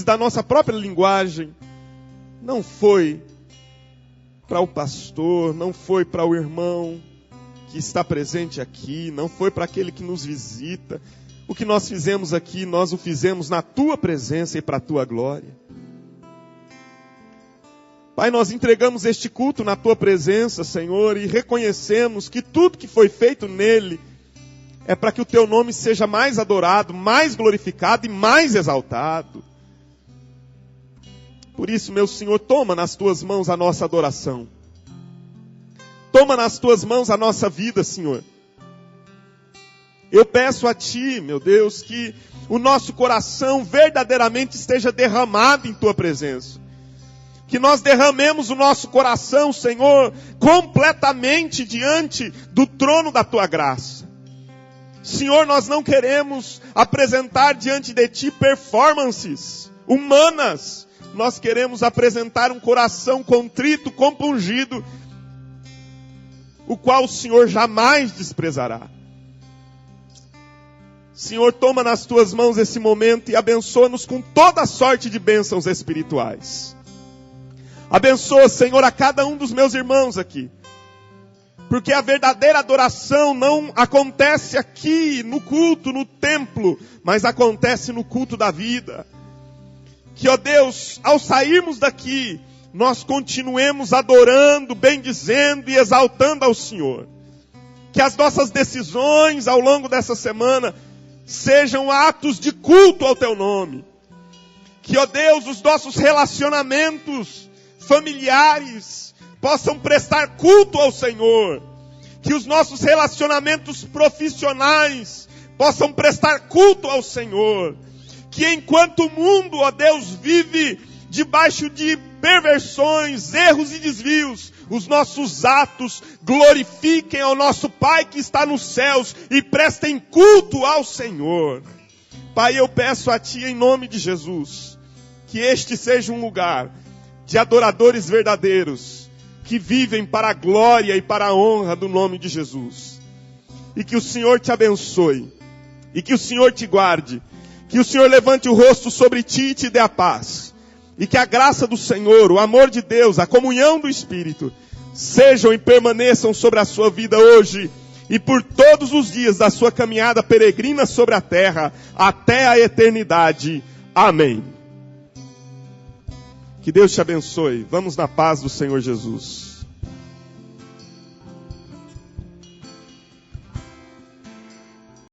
da nossa própria linguagem, não foi para o pastor, não foi para o irmão que está presente aqui, não foi para aquele que nos visita. O que nós fizemos aqui, nós o fizemos na Tua presença e para a Tua glória. Pai, nós entregamos este culto na Tua presença, Senhor, e reconhecemos que tudo que foi feito nele é para que o teu nome seja mais adorado, mais glorificado e mais exaltado. Por isso, meu Senhor, toma nas tuas mãos a nossa adoração. Toma nas tuas mãos a nossa vida, Senhor. Eu peço a Ti, meu Deus, que o nosso coração verdadeiramente esteja derramado em Tua presença. Que nós derramemos o nosso coração, Senhor, completamente diante do trono da Tua graça. Senhor, nós não queremos apresentar diante de Ti performances humanas. Nós queremos apresentar um coração contrito, compungido, o qual o Senhor jamais desprezará. Senhor, toma nas Tuas mãos esse momento e abençoa-nos com toda sorte de bênçãos espirituais. Abençoa, Senhor, a cada um dos meus irmãos aqui. Porque a verdadeira adoração não acontece aqui no culto, no templo, mas acontece no culto da vida. Que, ó Deus, ao sairmos daqui, nós continuemos adorando, bendizendo e exaltando ao Senhor. Que as nossas decisões ao longo dessa semana sejam atos de culto ao Teu nome. Que, ó Deus, os nossos relacionamentos familiares possam prestar culto ao Senhor. Que os nossos relacionamentos profissionais possam prestar culto ao Senhor. Que enquanto o mundo, ó Deus, vive debaixo de perversões, erros e desvios, os nossos atos glorifiquem ao nosso Pai que está nos céus e prestem culto ao Senhor. Pai, eu peço a Ti em nome de Jesus, que este seja um lugar de adoradores verdadeiros, que vivem para a glória e para a honra do nome de Jesus. E que o Senhor te abençoe, e que o Senhor te guarde, que o Senhor levante o rosto sobre ti e te dê a paz. E que a graça do Senhor, o amor de Deus, a comunhão do Espírito, sejam e permaneçam sobre a sua vida hoje e por todos os dias da sua caminhada peregrina sobre a terra, até a eternidade. Amém. Que Deus te abençoe. Vamos na paz do Senhor Jesus.